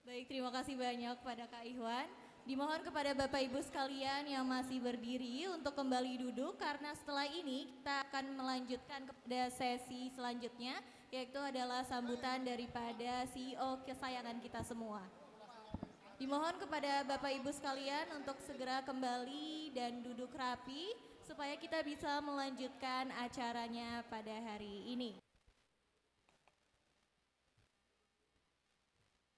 Baik, terima kasih banyak pada Kak Ihwan. Dimohon kepada Bapak Ibu sekalian yang masih berdiri untuk kembali duduk karena setelah ini kita akan melanjutkan kepada sesi selanjutnya, yaitu adalah sambutan daripada CEO kesayangan kita semua. Dimohon kepada Bapak Ibu sekalian untuk segera kembali dan duduk rapi supaya kita bisa melanjutkan acaranya pada hari ini.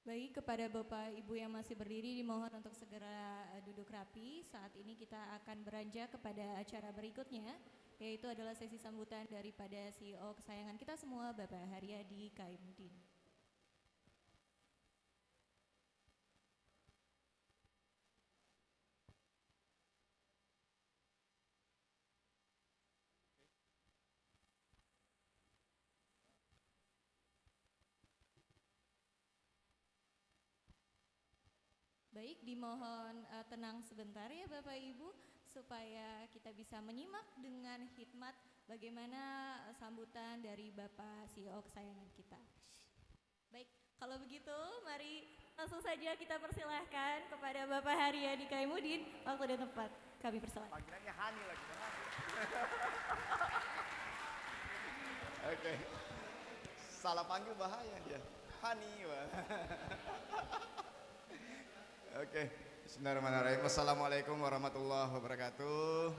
Baik, kepada Bapak Ibu yang masih berdiri dimohon untuk segera duduk rapi. Saat ini kita akan beranjak kepada acara berikutnya, yaitu adalah sesi sambutan daripada CEO kesayangan kita semua, Bapak Haryadi Kaimudin. Baik, dimohon tenang sebentar ya Bapak Ibu supaya kita bisa menyimak dengan hikmat bagaimana sambutan dari Bapak CEO kesayangan kita. Baik, kalau begitu mari langsung saja kita persilahkan kepada Bapak Haryadi Kaimudin. Waktu dan tempat kami persilahkan. Panggilannya Hani lagi. Oke. Salah panggil bahaya dia. Hani. Oke, bismillahirrahmanirrahim. Assalamualaikum warahmatullahi wabarakatuh.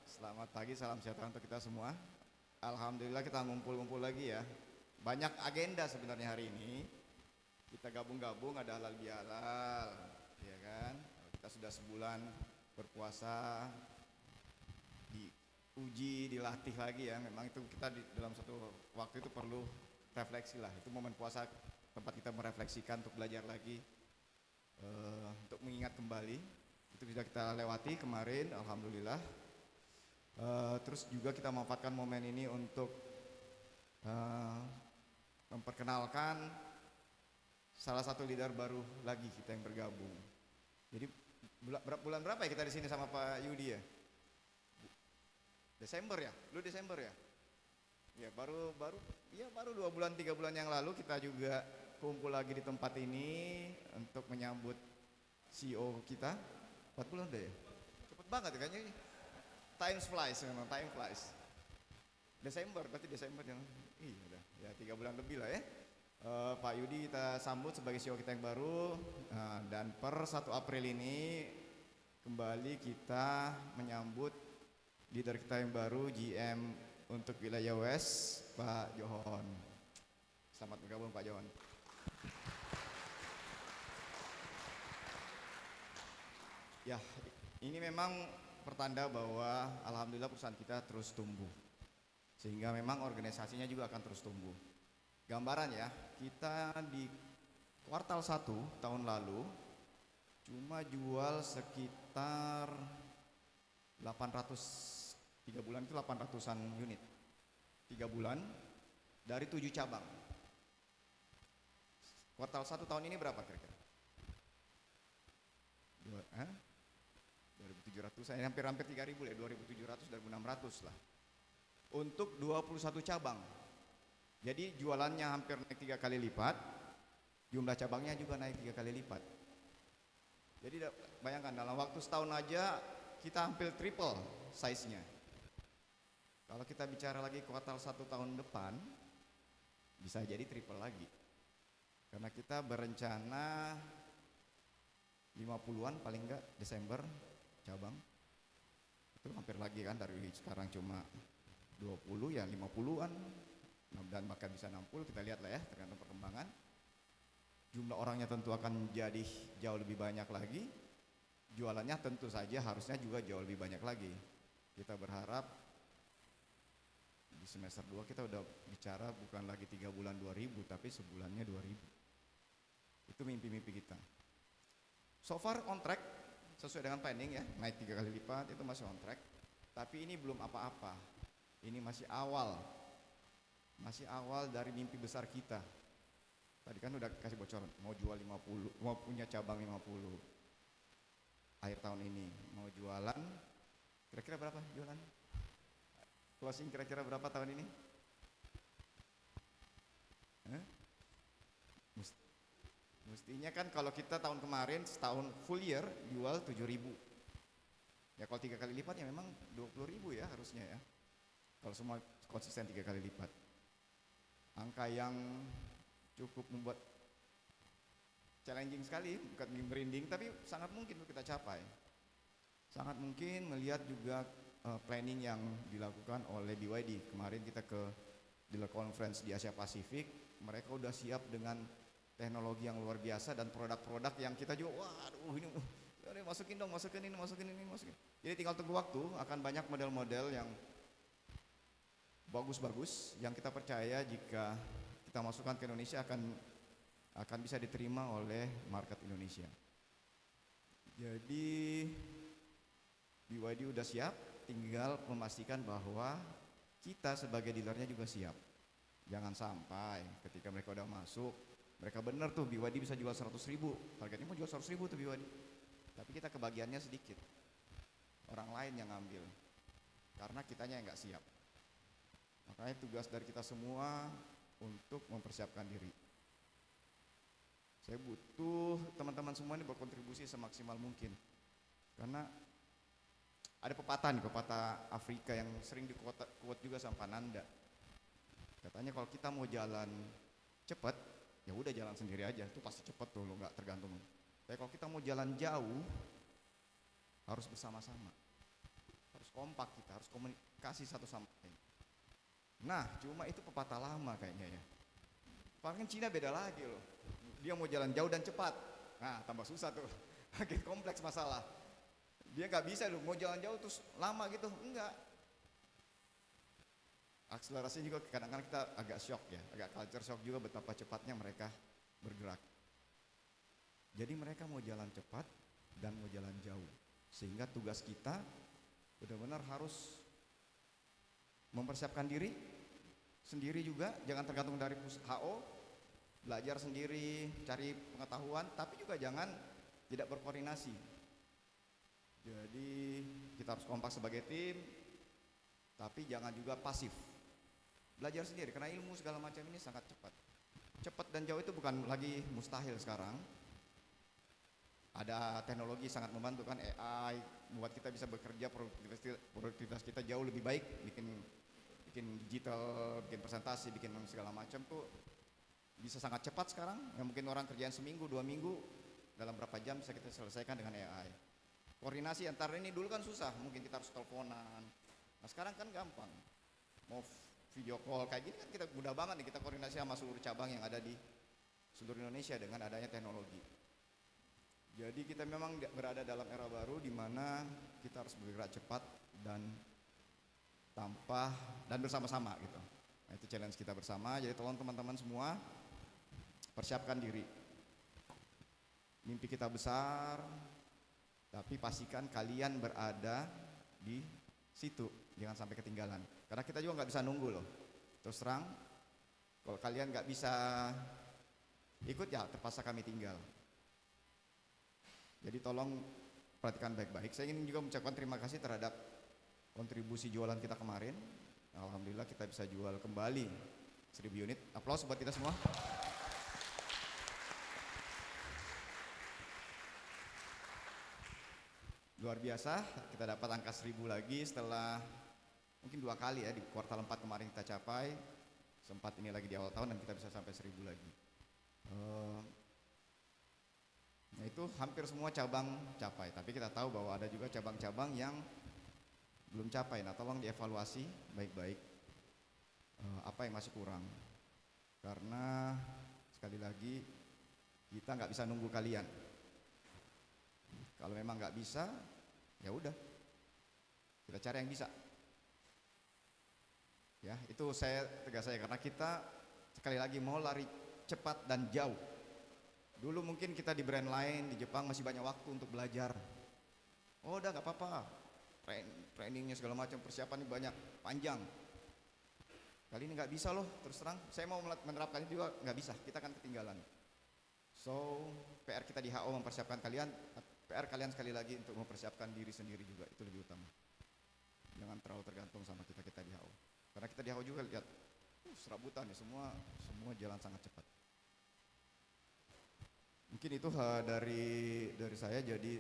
Selamat pagi, salam sejahtera untuk kita semua. Alhamdulillah kita ngumpul-ngumpul lagi ya. Banyak agenda sebenarnya hari ini. Kita gabung-gabung, ada halal bihalal, ya kan? Kita sudah sebulan berpuasa, diuji, dilatih lagi ya. Memang itu kita dalam satu waktu itu perlu refleksi lah. Itu momen puasa tempat kita merefleksikan untuk belajar lagi, untuk mengingat kembali. Itu sudah kita lewati kemarin, alhamdulillah. Terus juga kita memanfaatkan momen ini untuk memperkenalkan salah satu leader baru lagi kita yang bergabung. Jadi bulan berapa ya kita di sini sama Pak Yudi ya? Desember ya? Lu Desember ya? Ya baru 2 bulan 3 bulan yang lalu kita juga kumpul lagi di tempat ini untuk menyambut CEO kita. 4 bulan udah ya? Cepet banget ya kayaknya. Time flies memang, time flies. Desember, berarti Desember yang udah ya 3 bulan lebih lah ya. Pak Yudi kita sambut sebagai CEO kita yang baru, dan per 1 April ini kembali kita menyambut leader kita yang baru, GM untuk wilayah West, Pak Johon. Selamat bergabung Pak Johon. Ya, ini memang pertanda bahwa alhamdulillah perusahaan kita terus tumbuh. Sehingga memang organisasinya juga akan terus tumbuh. Gambaran ya, kita di kuartal 1 tahun lalu cuma jual sekitar 3 bulan itu 800-an unit. 3 bulan dari 7 cabang. Kuartal 1 tahun ini berapa kira-kira? 2.700, hampir 3.000 ya, 2.700, 2.600 lah. Untuk 21 cabang. Jadi jualannya hampir naik 3 kali lipat, jumlah cabangnya juga naik 3 kali lipat. Jadi bayangkan dalam waktu setahun aja kita hampir triple size-nya. Kalau kita bicara lagi kuartal 1 tahun depan, bisa jadi triple lagi. Karena kita berencana 50-an paling enggak Desember cabang. Itu hampir lagi kan, dari sekarang cuma 20 ya 50-an. Dan bahkan bisa 60, kita lihat lah ya tergantung perkembangan. Jumlah orangnya tentu akan jadi jauh lebih banyak lagi. Jualannya tentu saja harusnya juga jauh lebih banyak lagi. Kita berharap di semester 2 kita udah bicara bukan lagi 3 bulan 2.000 tapi sebulannya 2.000. Itu mimpi-mimpi kita. So far on track sesuai dengan planning ya, naik 3 kali lipat itu masih on track. Tapi ini belum apa-apa. Ini masih awal. Masih awal dari mimpi besar kita. Tadi kan udah kasih bocoran, mau jual 50, mau punya cabang 50 akhir tahun ini. Mau jualan, kira-kira berapa jualan? Closing kira-kira berapa tahun ini? Mestinya kan kalau kita tahun kemarin setahun full year jual 7.000. Ya kalau 3 kali lipat ya memang 20.000 ya harusnya ya. Kalau semua konsisten 3 kali lipat. Angka yang cukup membuat challenging sekali, bukan merinding tapi sangat mungkin untuk kita capai. Sangat mungkin melihat juga planning yang dilakukan oleh BYD. Kemarin kita ke dealer conference di Asia Pasifik, mereka udah siap dengan teknologi yang luar biasa dan produk-produk yang kita juga waduh ini masukin. Jadi tinggal tunggu waktu, akan banyak model-model yang bagus-bagus yang kita percaya jika kita masukkan ke Indonesia akan bisa diterima oleh market Indonesia. Jadi BYD udah siap, tinggal memastikan bahwa kita sebagai dealernya juga siap. Jangan sampai ketika mereka udah masuk, mereka bener tuh BYD bisa jual 100.000, targetnya mau jual 100.000 tuh BYD. Tapi kita kebagiannya sedikit, orang lain yang ngambil, karena kitanya yang gak siap. Makanya tugas dari kita semua untuk mempersiapkan diri. Saya butuh teman-teman semua ini berkontribusi semaksimal mungkin. Karena ada pepatah Afrika yang sering quote juga sama Pananda. Katanya kalau kita mau jalan cepat, ya udah jalan sendiri aja, itu pasti cepet tuh, lo nggak tergantung. Tapi kalau kita mau jalan jauh, harus bersama-sama, harus kompak, kita harus komunikasi satu sama lain. Nah, cuma itu pepatah lama kayaknya ya. Paling Cina beda lagi loh, dia mau jalan jauh dan cepat, nah tambah susah tuh, makin kompleks masalah. Dia nggak bisa loh, mau jalan jauh terus lama gitu, enggak. Akselerasi juga kadang-kadang kita agak shock ya, agak culture shock juga betapa cepatnya mereka bergerak. Jadi mereka mau jalan cepat dan mau jalan jauh, sehingga tugas kita benar-benar harus mempersiapkan diri sendiri juga, jangan tergantung dari HO, belajar sendiri, cari pengetahuan, tapi juga jangan tidak berkoordinasi. Jadi kita harus kompak sebagai tim, tapi jangan juga pasif. Belajar sendiri, karena ilmu segala macam ini sangat cepat. Cepat dan jauh itu bukan lagi mustahil sekarang. Ada teknologi sangat membantu kan, AI membuat kita bisa bekerja, produktivitas kita jauh lebih baik, bikin digital, bikin presentasi, bikin segala macam tuh bisa sangat cepat sekarang. Yang mungkin orang kerjaan seminggu, 2 minggu, dalam berapa jam bisa kita selesaikan dengan AI. Koordinasi antara ini dulu kan susah, mungkin kita harus teleponan. Nah sekarang kan gampang, mau video call kayak gini kan kita mudah banget nih, kita koordinasi sama seluruh cabang yang ada di seluruh Indonesia dengan adanya teknologi. Jadi kita memang berada dalam era baru di mana kita harus bergerak cepat dan bersama-sama gitu. Nah, itu challenge kita bersama. Jadi tolong teman-teman semua persiapkan diri. Mimpi kita besar, tapi pastikan kalian berada di situ, jangan sampai ketinggalan. Karena kita juga nggak bisa nunggu loh. Terus terang, kalau kalian nggak bisa ikut ya terpaksa kami tinggal. Jadi tolong perhatikan baik-baik. Saya ingin juga mengucapkan terima kasih terhadap kontribusi jualan kita kemarin. Alhamdulillah kita bisa jual kembali 1000 unit. Aplaus buat kita semua. Luar biasa, kita dapat angka 1000 lagi setelah mungkin 2 kali ya, di kuartal 4 kemarin kita capai, sempat ini lagi di awal tahun dan kita bisa sampai 1000 lagi. Nah itu hampir semua cabang capai, tapi kita tahu bahwa ada juga cabang-cabang yang belum capai. Nah tolong dievaluasi baik-baik apa yang masih kurang, karena sekali lagi kita nggak bisa nunggu kalian. Kalau memang nggak bisa, ya udah, kita cari yang bisa. Ya, itu tegas saya karena kita sekali lagi mau lari cepat dan jauh. Dulu mungkin kita di brand lain di Jepang masih banyak waktu untuk belajar. Oh, udah nggak apa-apa. Trainingnya segala macam, persiapannya banyak, panjang. Kali ini nggak bisa loh, terus terang. Saya mau menerapkan itu juga nggak bisa. Kita akan ketinggalan. So, PR kita di HO mempersiapkan kalian. PR kalian sekali lagi untuk mempersiapkan diri sendiri juga, itu lebih utama. Jangan terlalu tergantung sama kita di HO. Karena kita di HO juga lihat serabutan ya, semua jalan sangat cepat. Mungkin itu dari saya. Jadi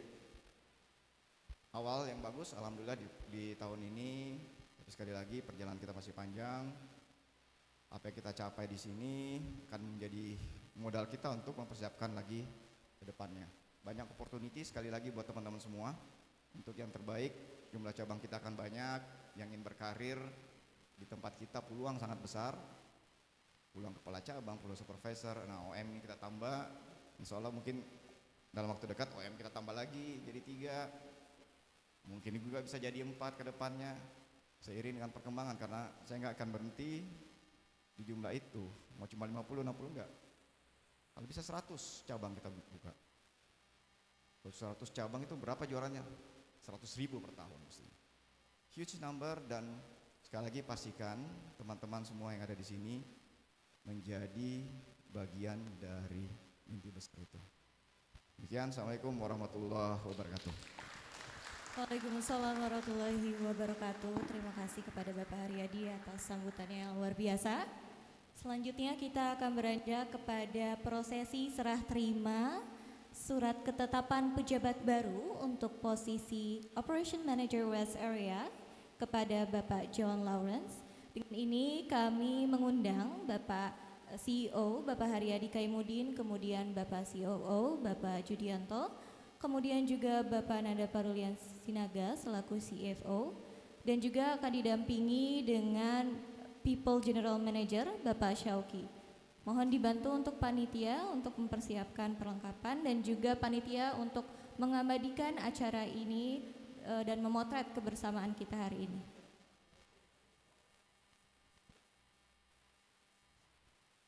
awal yang bagus, alhamdulillah di tahun ini. Tapi sekali lagi perjalanan kita masih panjang. Apa yang kita capai di sini akan menjadi modal kita untuk mempersiapkan lagi ke depannya. Banyak opportunity sekali lagi buat teman-teman semua untuk yang terbaik. Jumlah cabang kita akan banyak, yang ingin berkarir di tempat kita peluang sangat besar. Peluang kepala cabang, peluang supervisor. Nah OM ini kita tambah, insya Allah mungkin dalam waktu dekat OM kita tambah lagi jadi 3, mungkin juga bisa jadi 4 ke depannya seiring dengan perkembangan, karena saya nggak akan berhenti di jumlah itu. Mau cuma 50, 60 enggak, kalau bisa 100 cabang kita buka. Kalau 100 cabang itu berapa jualannya? 100.000 per tahun mesti. Huge number. Dan sekali lagi pastikan teman-teman semua yang ada di sini menjadi bagian dari mimpi besar itu. Demikian, Assalamualaikum warahmatullahi wabarakatuh. Waalaikumsalam warahmatullahi wabarakatuh. Terima kasih kepada Bapak Haryadi atas sambutannya yang luar biasa. Selanjutnya kita akan beranjak kepada prosesi serah terima surat ketetapan pejabat baru untuk posisi Operation Manager West Area kepada Bapak John Lawrence. Dengan ini kami mengundang Bapak CEO Bapak Haryadi Kaimudin, kemudian Bapak COO Bapak Judianto, kemudian juga Bapak Nanda Parulian Sinaga selaku CFO, dan juga akan didampingi dengan People General Manager Bapak Syauki. Mohon dibantu untuk panitia untuk mempersiapkan perlengkapan dan juga panitia untuk mengabadikan acara ini dan memotret kebersamaan kita hari ini.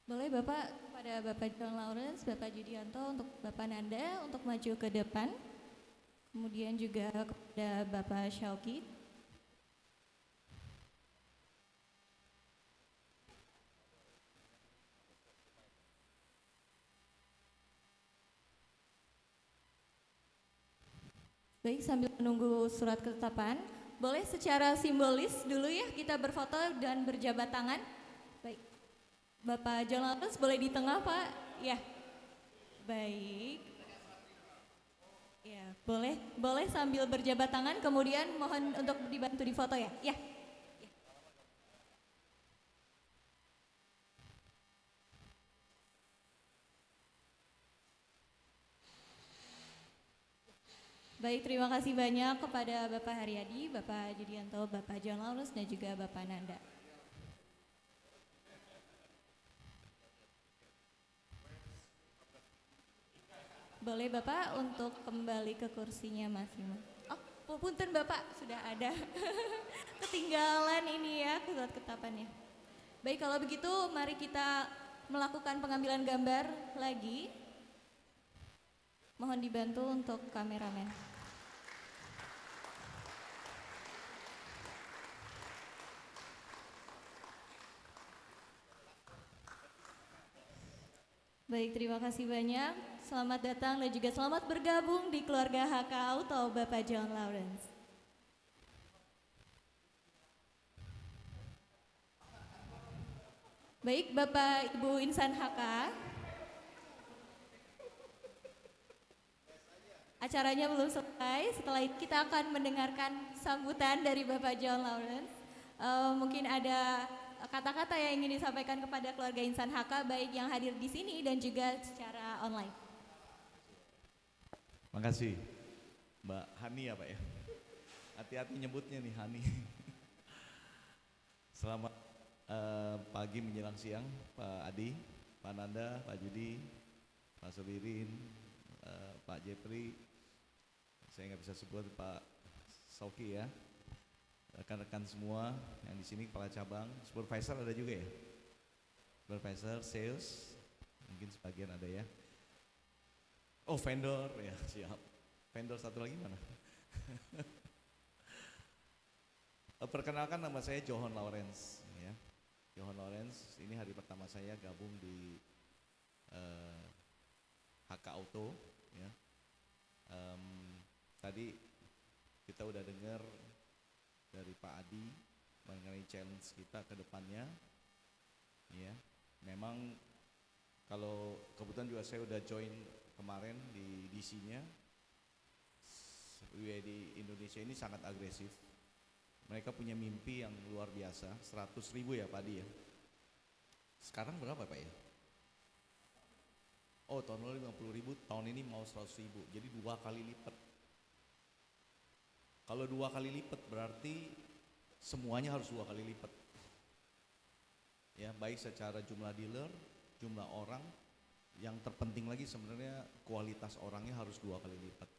Boleh Bapak kepada Bapak John Lawrence, Bapak Judianto, untuk Bapak Nanda untuk maju ke depan. Kemudian juga kepada Bapak Syauki. Baik, sambil menunggu surat ketetapan, boleh secara simbolis dulu ya kita berfoto dan berjabat tangan. Baik, Bapak John Lawrence boleh di tengah Pak? Ya, baik. Ya, boleh sambil berjabat tangan, kemudian mohon untuk dibantu di foto ya. Ya. Baik, terima kasih banyak kepada Bapak Haryadi, Bapak Judianto, Bapak John Lawrence, dan juga Bapak Nanda. Boleh Bapak untuk kembali ke kursinya masing-masing. Oh, punten Bapak, sudah ada. Ketinggalan ini ya, surat ketetapannya. Baik, kalau begitu mari kita melakukan pengambilan gambar lagi. Mohon dibantu untuk kameramen. Baik, terima kasih banyak. Selamat datang dan juga selamat bergabung di keluarga HK Auto Bapak John Lawrence. Baik, Bapak Ibu Insan HK. Acaranya belum selesai, setelah itu kita akan mendengarkan sambutan dari Bapak John Lawrence. Mungkin ada kata-kata yang ingin disampaikan kepada keluarga Insan HK baik yang hadir di sini dan juga secara online. Makasih Mbak Hani ya Pak ya. Hati-hati nyebutnya nih Hani. Selamat pagi menjelang siang Pak Adi, Pak Nanda, Pak Judi, Pak Sulirin, Pak Jepri, saya nggak bisa sebut Pak Sauki ya, rekan-rekan semua yang di sini, kepala cabang, supervisor ada juga ya, supervisor, sales, mungkin sebagian ada ya. Oh vendor ya siap, vendor satu lagi mana? Perkenalkan nama saya John Lawrence ya. John Lawrence, ini hari pertama saya gabung di HK Auto ya. Tadi kita udah dengar dari Pak Adi mengenai challenge kita ke depannya ya. Memang kalau kebetulan juga saya udah join kemarin di DC-nya. WID Indonesia ini sangat agresif. Mereka punya mimpi yang luar biasa, 100.000 ya Pak Adi ya. Sekarang berapa Pak ya? Oh tahun lalu 50.000, tahun ini mau 100.000, jadi 2 kali lipat. Kalau 2 kali lipat berarti semuanya harus 2 kali lipat. Ya, baik secara jumlah dealer, jumlah orang, yang terpenting lagi sebenarnya kualitas orangnya harus 2 kali lipat.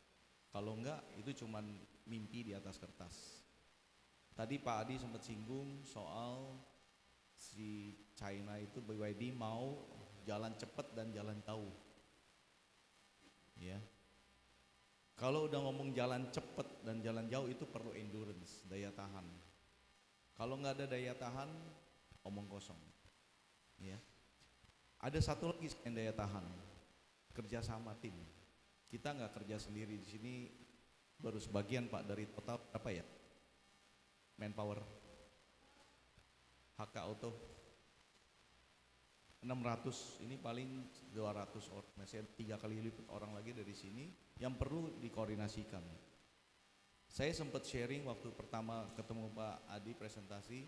Kalau enggak itu cuman mimpi di atas kertas. Tadi Pak Adi sempat singgung soal si China itu BYD mau jalan cepat dan jalan jauh. Ya. Kalau udah ngomong jalan cepat dan jalan jauh itu perlu endurance, daya tahan. Kalau nggak ada daya tahan, omong kosong. Ya. Ada satu lagi selain daya tahan, kerjasama tim. Kita nggak kerja sendiri di sini, baru sebagian Pak dari total apa ya? Manpower HK Auto 600, ini paling 200 orang, masih 3 kali lipat orang lagi dari sini yang perlu dikoordinasikan. Saya sempat sharing waktu pertama ketemu Pak Adi presentasi,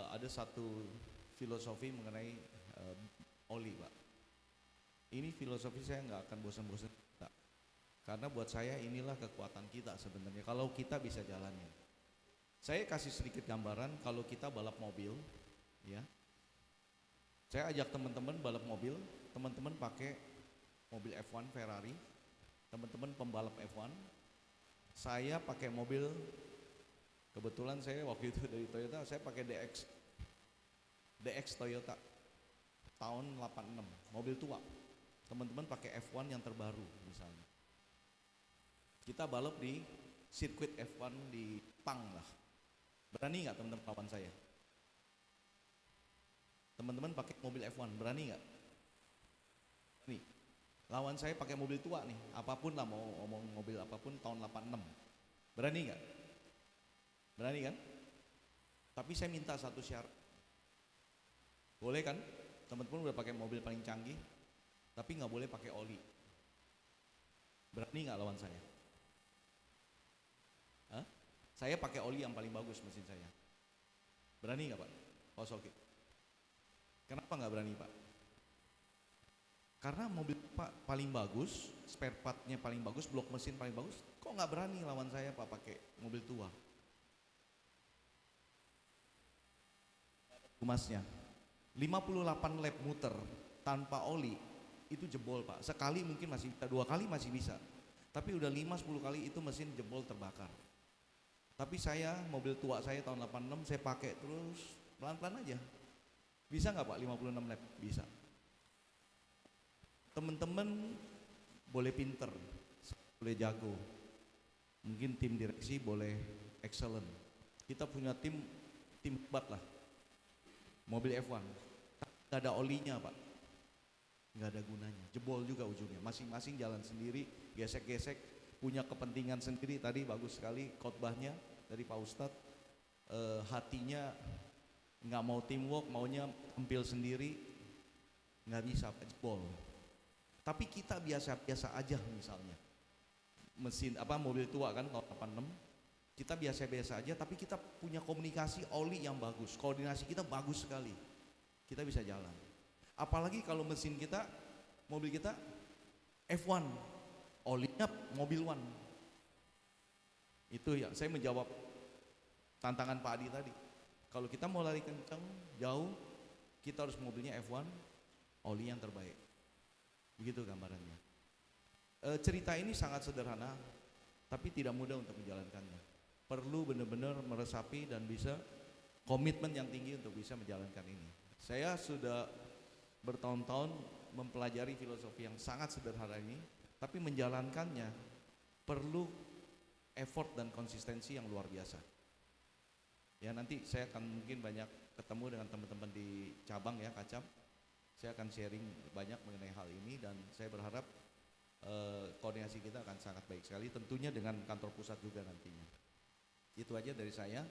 ada satu filosofi mengenai oli Pak. Ini filosofi saya nggak akan bosan-bosan Pak. Karena buat saya inilah kekuatan kita sebenarnya kalau kita bisa jalanin. Saya kasih sedikit gambaran kalau kita balap mobil, ya. Saya ajak teman-teman balap mobil, teman-teman pakai mobil F1 Ferrari, teman-teman pembalap F1. Saya pakai mobil, kebetulan saya waktu itu dari Toyota, saya pakai DX Toyota tahun 86, mobil tua. Teman-teman pakai F1 yang terbaru misalnya. Kita balap di sirkuit F1 di Pang lah. Berani nggak teman-teman lawan saya? Teman-teman pakai mobil F1, berani nggak? Nih, lawan saya pakai mobil tua nih, apapun lah mau ngomong mobil apapun tahun 86. Berani nggak? Berani kan? Tapi saya minta satu syarat. Boleh kan? Teman-teman udah pakai mobil paling canggih, tapi nggak boleh pakai oli. Berani nggak lawan saya? Hah? Saya pakai oli yang paling bagus mesin saya. Berani nggak Pak? Oke. Kenapa nggak berani Pak? Karena mobil Pak paling bagus, spare partnya paling bagus, blok mesin paling bagus. Kok nggak berani lawan saya Pak pakai mobil tua? Humasnya 58 lap muter tanpa oli itu jebol Pak. Sekali mungkin masih bisa, 2 kali masih bisa. Tapi udah 5-10 kali itu mesin jebol terbakar. Tapi saya, mobil tua saya tahun 86 saya pakai terus pelan-pelan aja. Bisa nggak Pak 56 lap? Bisa. Teman-teman boleh pinter, boleh jago. Mungkin tim direksi boleh excellent. Kita punya tim hebat lah. Mobil F1 nggak ada olinya Pak, nggak ada gunanya, jebol juga ujungnya. Masing-masing jalan sendiri, gesek-gesek, punya kepentingan sendiri. Tadi bagus sekali khotbahnya dari Pak Ustadz. Hatinya nggak mau teamwork, maunya tampil sendiri, nggak bisa Pak, jebol. Tapi kita biasa-biasa aja misalnya, mesin mobil tua kan tahun 86. Kita biasa-biasa aja, tapi kita punya komunikasi oli yang bagus, koordinasi kita bagus sekali, kita bisa jalan. Apalagi kalau mesin kita, mobil kita F1, olinya mobil one. Itu ya, saya menjawab tantangan Pak Adi tadi. Kalau kita mau lari kencang, jauh, kita harus mobilnya F1, oli yang terbaik. Begitu gambarannya. Cerita ini sangat sederhana, tapi tidak mudah untuk menjalankannya. Perlu benar-benar meresapi dan bisa komitmen yang tinggi untuk bisa menjalankan ini. Saya sudah bertahun-tahun mempelajari filosofi yang sangat sederhana ini, tapi menjalankannya perlu effort dan konsistensi yang luar biasa. Ya, nanti saya akan mungkin banyak ketemu dengan teman-teman di cabang ya, Kacap. Saya akan sharing banyak mengenai hal ini dan saya berharap koordinasi kita akan sangat baik sekali, tentunya dengan kantor pusat juga nantinya. Itu aja dari saya.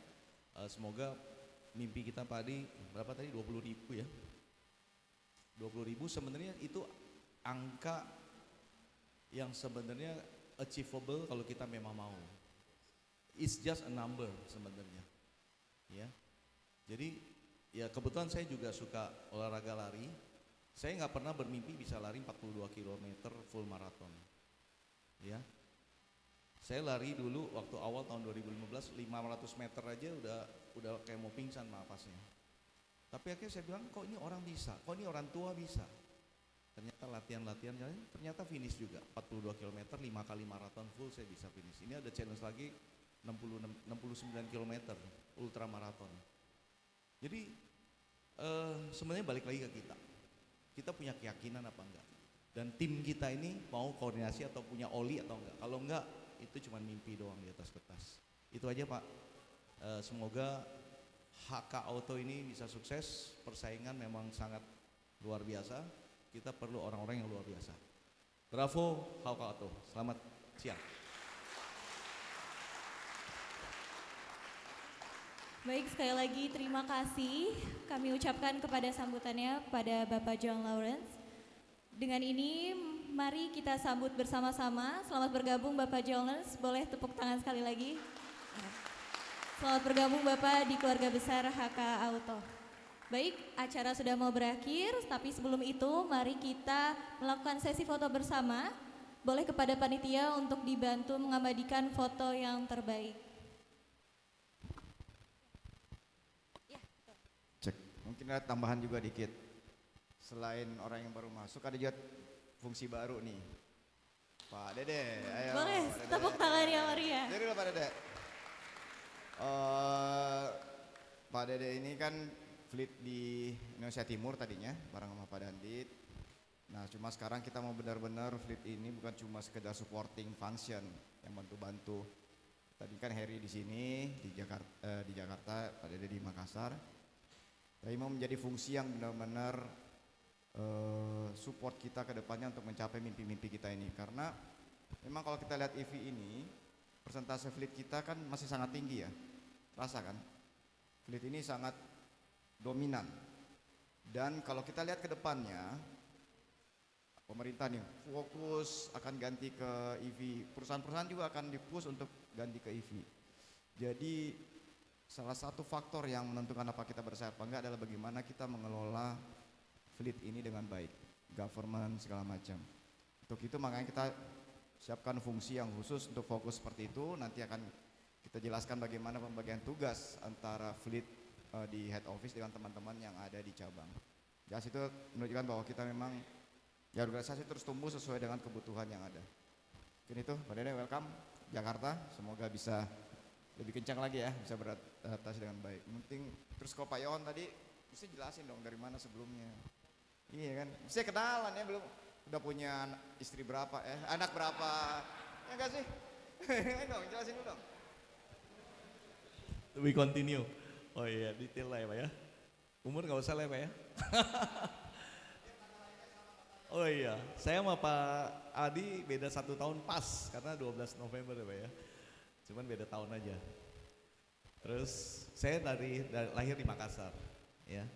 Semoga mimpi kita Pak Adi berapa tadi, 20.000 ya. 20.000 sebenarnya itu angka yang sebenarnya achievable kalau kita memang mau. It's just a number sebenarnya. Ya. Jadi ya kebetulan saya juga suka olahraga lari. Saya nggak pernah bermimpi bisa lari 42 km full marathon. Ya. Saya lari dulu waktu awal tahun 2015 500 meter aja udah kayak mau pingsan napasnya. Tapi akhirnya saya bilang kok ini orang bisa, kok ini orang tua bisa. Ternyata latihan ternyata finish juga 42 km 5 kali maraton full saya bisa finish. Ini ada challenge lagi 69 km ultra maraton. Jadi sebenarnya balik lagi ke kita. Kita punya keyakinan apa enggak? Dan tim kita ini mau koordinasi atau punya oli atau enggak? Kalau enggak itu cuma mimpi doang di atas kertas. Itu aja Pak. Semoga HK Auto ini bisa sukses. Persaingan memang sangat luar biasa. Kita perlu orang-orang yang luar biasa. Bravo HK Auto. Selamat siang. Baik, sekali lagi terima kasih kami ucapkan kepada sambutannya pada Bapak John Lawrence. Dengan ini mari kita sambut bersama-sama. Selamat bergabung Bapak John Lawrence. Boleh tepuk tangan sekali lagi. Selamat bergabung Bapak di keluarga besar HK Auto. Baik, acara sudah mau berakhir, tapi sebelum itu mari kita melakukan sesi foto bersama. Boleh kepada panitia untuk dibantu mengabadikan foto yang terbaik. Cek, mungkin ada tambahan juga dikit. Selain orang yang baru masuk, ada juga fungsi baru nih. Pak Dede, ayo. Boleh, Pak Dede. tepuk tangan yang meriah. Jadi Pak Dede. Pak Dede ini kan fleet di Indonesia Timur tadinya, bareng sama Pak Dandit. Nah, cuma sekarang kita mau benar-benar fleet ini bukan cuma sekedar supporting function yang bantu-bantu. Tadi kan Harry di sini di Jakarta, Pak Dede di Makassar. Tapi mau menjadi fungsi yang benar-benar support kita ke depannya untuk mencapai mimpi-mimpi kita ini. Karena memang kalau kita lihat EV ini, persentase fleet kita kan masih sangat tinggi ya. Terasa kan? Fleet ini sangat dominan. Dan kalau kita lihat ke depannya, pemerintah nih fokus akan ganti ke EV. Perusahaan-perusahaan juga akan di-push untuk ganti ke EV. Jadi salah satu faktor yang menentukan apa kita bersaing apa enggak adalah bagaimana kita mengelola fleet ini dengan baik, government segala macam. Untuk itu makanya kita siapkan fungsi yang khusus untuk fokus seperti itu. Nanti akan kita jelaskan bagaimana pembagian tugas antara fleet di head office dengan teman-teman yang ada di cabang. Jelas itu menunjukkan bahwa kita memang ya organisasi terus tumbuh sesuai dengan kebutuhan yang ada. Mungkin itu, Pak Dede, welcome Jakarta. Semoga bisa lebih kencang lagi ya, bisa beradaptasi dengan baik. Penting terus kalau Pak Yon tadi, mesti jelasin dong dari mana sebelumnya. Iya kan, mesti kenalan ya, belum udah punya istri berapa anak berapa, ya enggak sih? Dong, jelasin dulu dong. We continue. Oh iya, detail lah ya Pak ya. Umur nggak usah lah ya Pak ya. Oh iya, saya sama Pak Adi beda 1 tahun pas karena 12 November ya Pak ya. Cuman beda tahun aja. Terus saya lahir di Makassar, ya.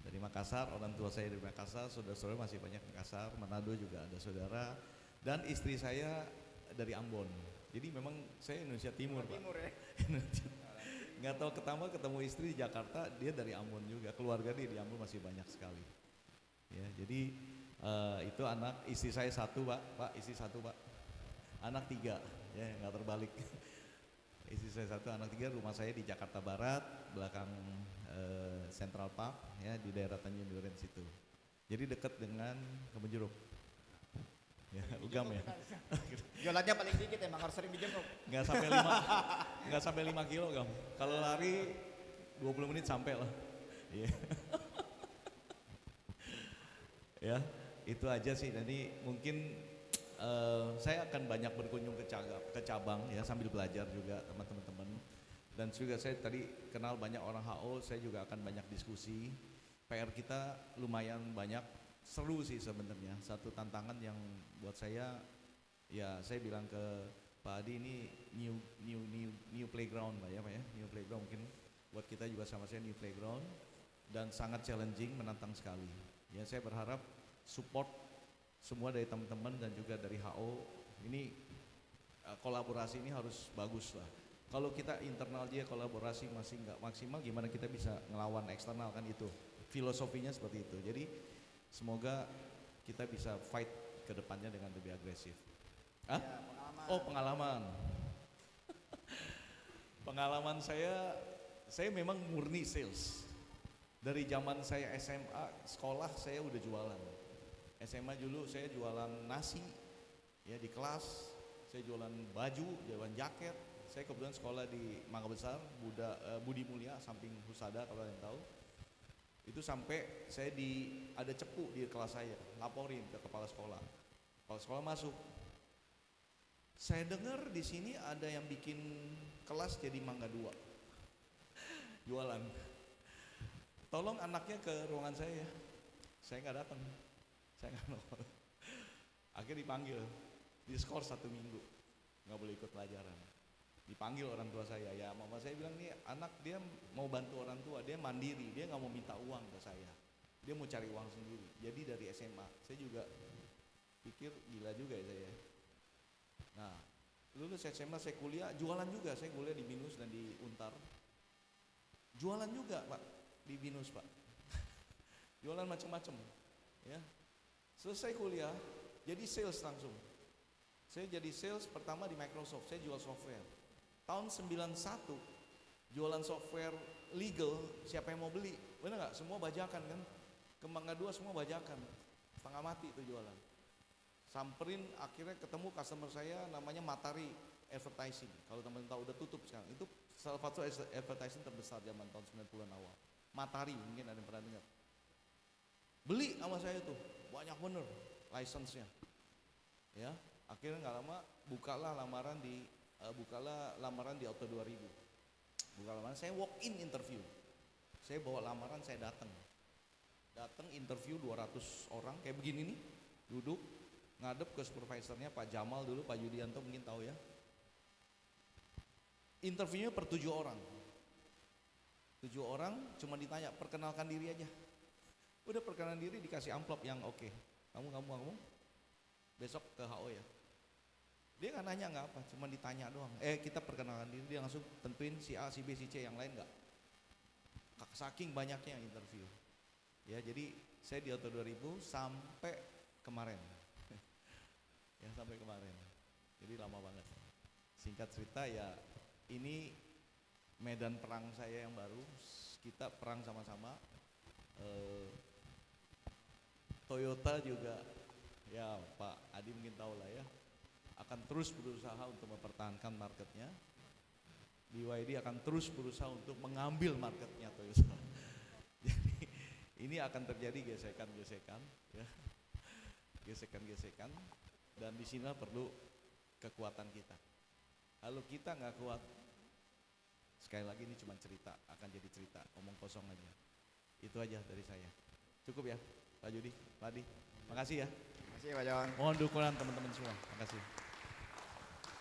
Dari Makassar, orang tua saya dari Makassar, saudara-saudara masih banyak di Makassar, Manado juga ada saudara, dan istri saya dari Ambon. Jadi memang saya Indonesia Timur, Pak. Timur ya. Nggak tahu ketemu istri di Jakarta, dia dari Ambon juga. Keluarga dia di Ambon masih banyak sekali. Ya, jadi itu anak istri saya 1 Pak, istri 1 Pak. Anak 3, ya nggak terbalik. Istri saya 1, anak 3, rumah saya di Jakarta Barat, belakang Central Park, ya di daerah Tanjung Duren situ. Jadi dekat dengan Kebun Jeruk. Ya, Ugam ya. Jualannya paling dikit emang harus sering dijenguk. Nggak sampai 5 kilo Gam. Kalau lari 20 menit sampai lah. Iya. Ya, itu aja sih. Jadi mungkin saya akan banyak berkunjung ke cabang ya sambil belajar juga sama teman-teman. Dan juga saya tadi kenal banyak orang HO, saya juga akan banyak diskusi. PR kita lumayan banyak, seru sih sebenarnya. Satu tantangan yang buat saya, ya saya bilang ke Pak Adi ini new playground lah ya Pak ya, new playground mungkin buat kita juga sama saya new playground dan sangat challenging, menantang sekali. Ya saya berharap support semua dari teman-teman dan juga dari HO ini kolaborasi ini harus bagus lah. Kalau kita internal dia kolaborasi masih nggak maksimal, gimana kita bisa ngelawan eksternal kan itu. Filosofinya seperti itu. Jadi semoga kita bisa fight ke depannya dengan lebih agresif. Ya, pengalaman. Oh pengalaman. Pengalaman saya memang murni sales. Dari zaman saya SMA, sekolah saya udah jualan. SMA dulu saya jualan nasi, ya di kelas. Saya jualan baju, jualan jaket. Saya kebetulan sekolah di Mangga Besar, Budi Mulia, samping Husada kalau yang tahu. Itu sampai saya ada cepu di kelas saya, laporin ke kepala sekolah. Kepala sekolah masuk. Saya dengar di sini ada yang bikin kelas jadi Mangga 2. Jualan. Tolong anaknya ke ruangan saya. Saya nggak datang. Saya nggak nol. Akhirnya dipanggil, diskor 1 minggu, nggak boleh ikut pelajaran. Dipanggil orang tua saya, ya mama saya bilang nih anak dia mau bantu orang tua, dia mandiri, dia nggak mau minta uang ke saya, dia mau cari uang sendiri. Jadi dari SMA, saya juga pikir gila juga ya saya. Nah, lulus SMA saya kuliah, jualan juga, saya kuliah di BINUS dan di Untar. Jualan juga Pak, di BINUS Pak. jualan macam-macam, ya. Selesai kuliah, jadi sales langsung. Saya jadi sales pertama di Microsoft, saya jual software. Tahun 91, jualan software legal, siapa yang mau beli? Benar nggak? Semua bajakan kan? Kemangga 2 semua bajakan, setengah mati itu jualan. Samperin, akhirnya ketemu customer saya namanya Matahari Advertising. Kalau teman-teman tahu udah tutup sekarang. Itu salah satu advertising terbesar zaman tahun 90-an awal. Matahari, mungkin ada yang pernah dengar. Beli sama saya tuh, banyak bener license-nya. Ya, akhirnya nggak lama bukalah lamaran di Auto 2000. Buka lamaran, saya walk in interview. Saya bawa lamaran, saya datang interview 200 orang kayak begini nih, duduk ngadep ke supervisornya Pak Jamal dulu, Pak Yudianto mungkin tahu ya. Interviewnya per 7 orang. 7 orang cuma ditanya perkenalkan diri aja. Udah perkenalan diri dikasih amplop yang oke. Kamu besok ke HO ya. Dia nggak nanya nggak apa, cuma ditanya doang. Kita perkenalan diri, dia langsung tentuin si A, si B, si C, yang lain nggak. Saking banyaknya yang interview. Ya, jadi saya di Auto 2000 sampai kemarin. Ya, sampai kemarin. Jadi lama banget. Singkat cerita ya, ini medan perang saya yang baru. Kita perang sama-sama. Toyota juga, ya Pak Adi mungkin tahu lah ya, akan terus berusaha untuk mempertahankan marketnya. BYD akan terus berusaha untuk mengambil marketnya Toyota. Jadi ini akan terjadi gesekan-gesekan, ya. Gesekan-gesekan, dan di sini perlu kekuatan kita. Kalau kita nggak kuat, sekali lagi ini cuma cerita, akan jadi cerita, omong kosong aja. Itu aja dari saya. Cukup ya, Pak Judi, Pak Adi. Makasih ya. Makasih Pak John. Mohon dukungan teman-teman semua. Makasih.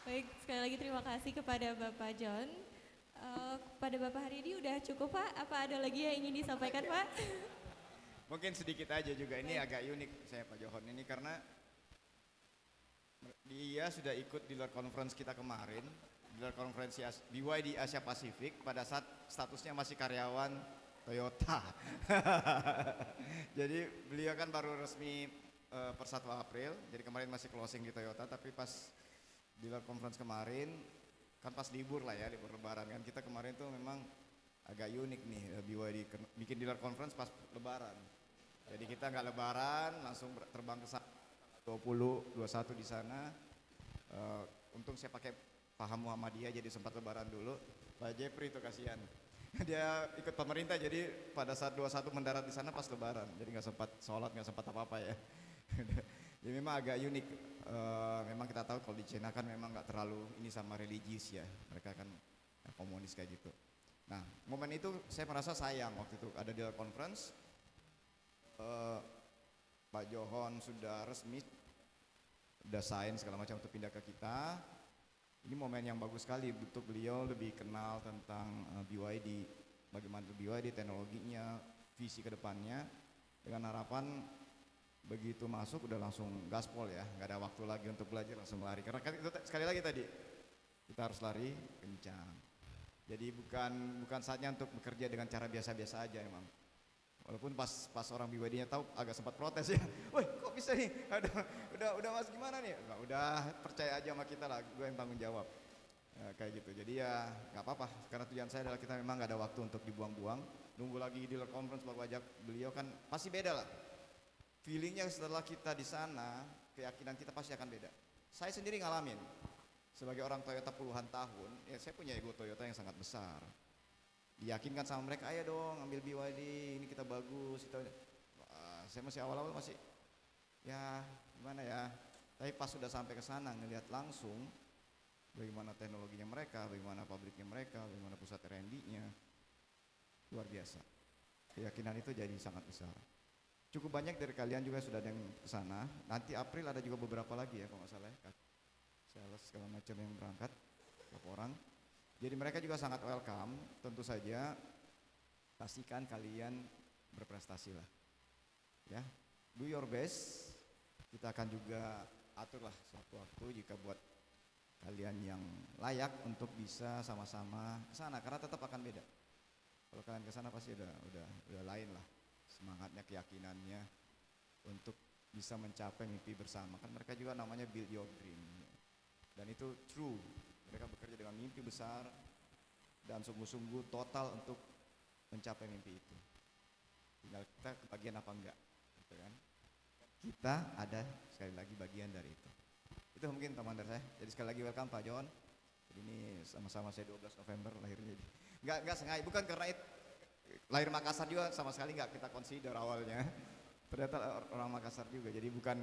Baik, sekali lagi terima kasih kepada Bapak John. Pada Bapak Haryadi udah cukup Pak? Apa ada lagi yang ingin disampaikan Pak? Mungkin sedikit aja juga, ini agak unik saya Pak Johon ini karena dia sudah ikut di luar conference kita kemarin, di luar konferensi BYD Asia Pasifik pada saat statusnya masih karyawan Toyota. Jadi beliau kan baru resmi per 1 April, jadi kemarin masih closing di Toyota, tapi pas di luar conference kemarin, kan pas libur lah ya, libur lebaran kan, kita kemarin tuh memang agak unik nih BYD bikin di luar conference pas lebaran. Jadi kita nggak lebaran, langsung terbang ke 20, 21 di sana. Untung saya pakai paham Muhammadiyah jadi sempat lebaran dulu. Pak Jepri itu kasihan. Dia ikut pemerintah jadi pada saat 21 mendarat di sana pas lebaran. Jadi nggak sempat sholat, nggak sempat apa-apa ya. Jadi memang agak unik. Memang kita tahu kalau di China kan memang nggak terlalu ini sama religius ya. Mereka kan komunis kayak gitu. Nah, momen itu saya merasa sayang waktu itu ada di conference. Pak Johon sudah resmi, udah sign segala macam untuk pindah ke kita. Ini momen yang bagus sekali untuk beliau lebih kenal tentang BYD, bagaimana BYD, teknologinya, visi ke depannya, dengan harapan begitu masuk udah langsung gaspol ya, nggak ada waktu lagi untuk belajar, langsung lari. Karena itu sekali lagi tadi kita harus lari kencang. Jadi bukan saatnya untuk bekerja dengan cara biasa-biasa aja emang. Walaupun pas orang BYD-nya tahu agak sempat protes ya, woi kok bisa nih, udah mas gimana nih? Nggak, udah percaya aja sama kita lah, gue yang tanggung jawab. Kayak gitu, jadi ya nggak apa-apa, karena tujuan saya adalah kita memang nggak ada waktu untuk dibuang-buang. Nunggu lagi dealer conference baru ajak beliau kan pasti beda lah. Feelingnya setelah kita di sana, keyakinan kita pasti akan beda. Saya sendiri ngalamin, sebagai orang Toyota puluhan tahun, ya saya punya ego Toyota yang sangat besar. Diyakinkan sama mereka, ayo dong ambil BYD, ini kita bagus. Saya masih awal-awal masih, ya gimana ya. Tapi pas sudah sampai ke sana ngelihat langsung bagaimana teknologinya mereka, bagaimana pabriknya mereka, bagaimana pusat R&D-nya, luar biasa. Keyakinan itu jadi sangat besar. Cukup banyak dari kalian juga sudah ada yang ke sana. Nanti April ada juga beberapa lagi ya kalau nggak salah ya. Sales segala macam yang berangkat, beberapa orang. Jadi mereka juga sangat welcome, tentu saja pastikan kalian berprestasi lah. Ya, do your best. Kita akan juga aturlah suatu waktu jika buat kalian yang layak untuk bisa sama-sama ke sana karena tetap akan beda. Kalau kalian ke sana pasti udah lain lah. semangatnya, keyakinannya untuk bisa mencapai mimpi bersama. Kan mereka juga namanya Build Your Dream. Dan itu true. Mereka bekerja dengan mimpi besar dan sungguh-sungguh total untuk mencapai mimpi itu. Tinggal kita kebagian apa enggak, gitu kan? Kita ada sekali lagi bagian dari itu. Itu mungkin teman dari saya. Jadi sekali lagi welcome Pak John. Jadi ini sama-sama saya 12 November lahirnya. Enggak sengaja, bukan karena itu. Lahir Makassar juga sama sekali enggak kita consider awalnya. Ternyata orang Makassar juga. Jadi bukan,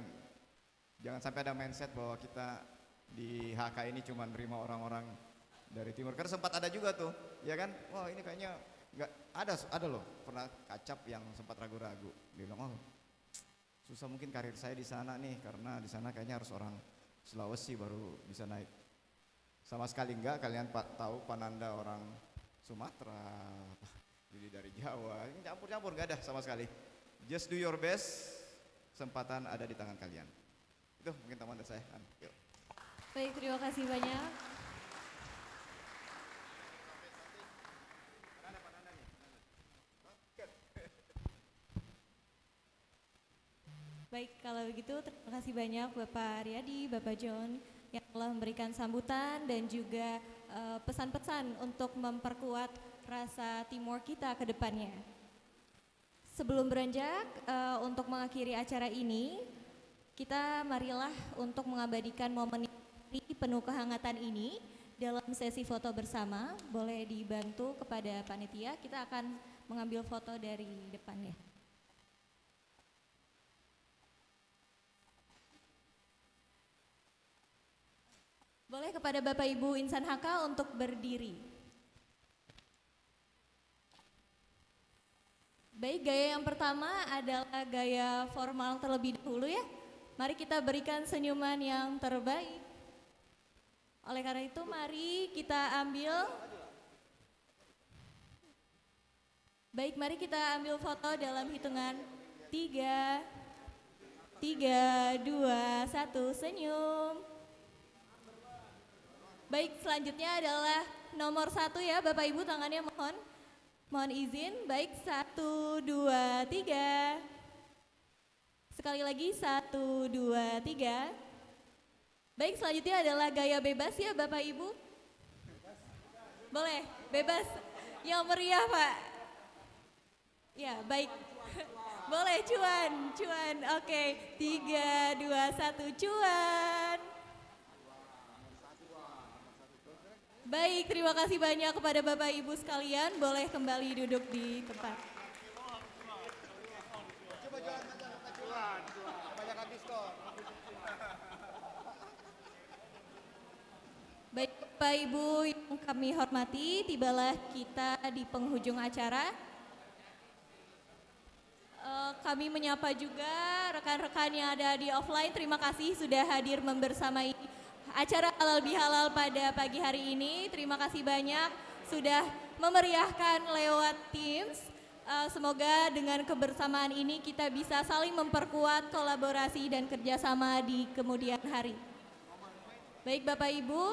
jangan sampai ada mindset bahwa kita di HK ini cuma nerima orang-orang dari timur. Karena sempat ada juga tuh, ya kan? Wah ini kayaknya enggak ada loh. Pernah kacap yang sempat ragu-ragu. Dia bilang, oh susah mungkin karir saya di sana nih, karena di sana kayaknya harus orang Sulawesi baru bisa naik. Sama sekali enggak. Kalian tahu Pananda orang Sumatera, jadi dari Jawa, campur-campur enggak ada sama sekali. Just do your best. Kesempatan ada di tangan kalian. Itu mungkin teman dari saya. Yuk. Baik, terima kasih banyak. Baik, kalau begitu terima kasih banyak Bapak Haryadi, Bapak John yang telah memberikan sambutan dan juga pesan-pesan untuk memperkuat rasa teamwork kita ke depannya. Sebelum beranjak untuk mengakhiri acara ini, kita marilah untuk mengabadikan momen penuh kehangatan ini dalam sesi foto bersama. Boleh dibantu kepada panitia, kita akan mengambil foto dari depannya. Boleh kepada Bapak Ibu Insan HK untuk berdiri. Baik, gaya yang pertama adalah gaya formal terlebih dahulu ya. Mari kita berikan senyuman yang terbaik. Oleh karena itu mari kita ambil. Baik, mari kita ambil foto dalam hitungan 3, 2, 1, senyum. Baik, selanjutnya adalah nomor 1 ya Bapak Ibu, tangannya mohon izin. Baik, 1, 2, 3. Sekali lagi 1, 2, 3. Baik, selanjutnya adalah gaya bebas ya Bapak Ibu. Boleh, bebas. Yang meriah Pak. Ya, baik. Boleh, cuan. Oke, 3, 2, 1, cuan. Baik, terima kasih banyak kepada Bapak Ibu sekalian. Boleh kembali duduk di tempat. Baik, Bapak Ibu yang kami hormati, tibalah kita di penghujung acara. Kami menyapa juga rekan-rekan yang ada di offline. Terima kasih sudah hadir membersamai acara Halal Bihalal pada pagi hari ini. Terima kasih banyak sudah memeriahkan lewat Teams. Semoga dengan kebersamaan ini kita bisa saling memperkuat kolaborasi dan kerjasama di kemudian hari. Baik Bapak Ibu,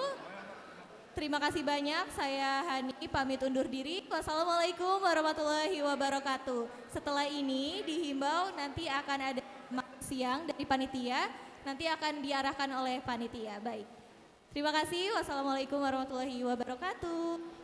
terima kasih banyak. Saya Hani pamit undur diri. Wassalamualaikum warahmatullahi wabarakatuh. Setelah ini dihimbau nanti akan ada makan siang dari panitia. Nanti akan diarahkan oleh panitia. Baik. Terima kasih. Wassalamualaikum warahmatullahi wabarakatuh.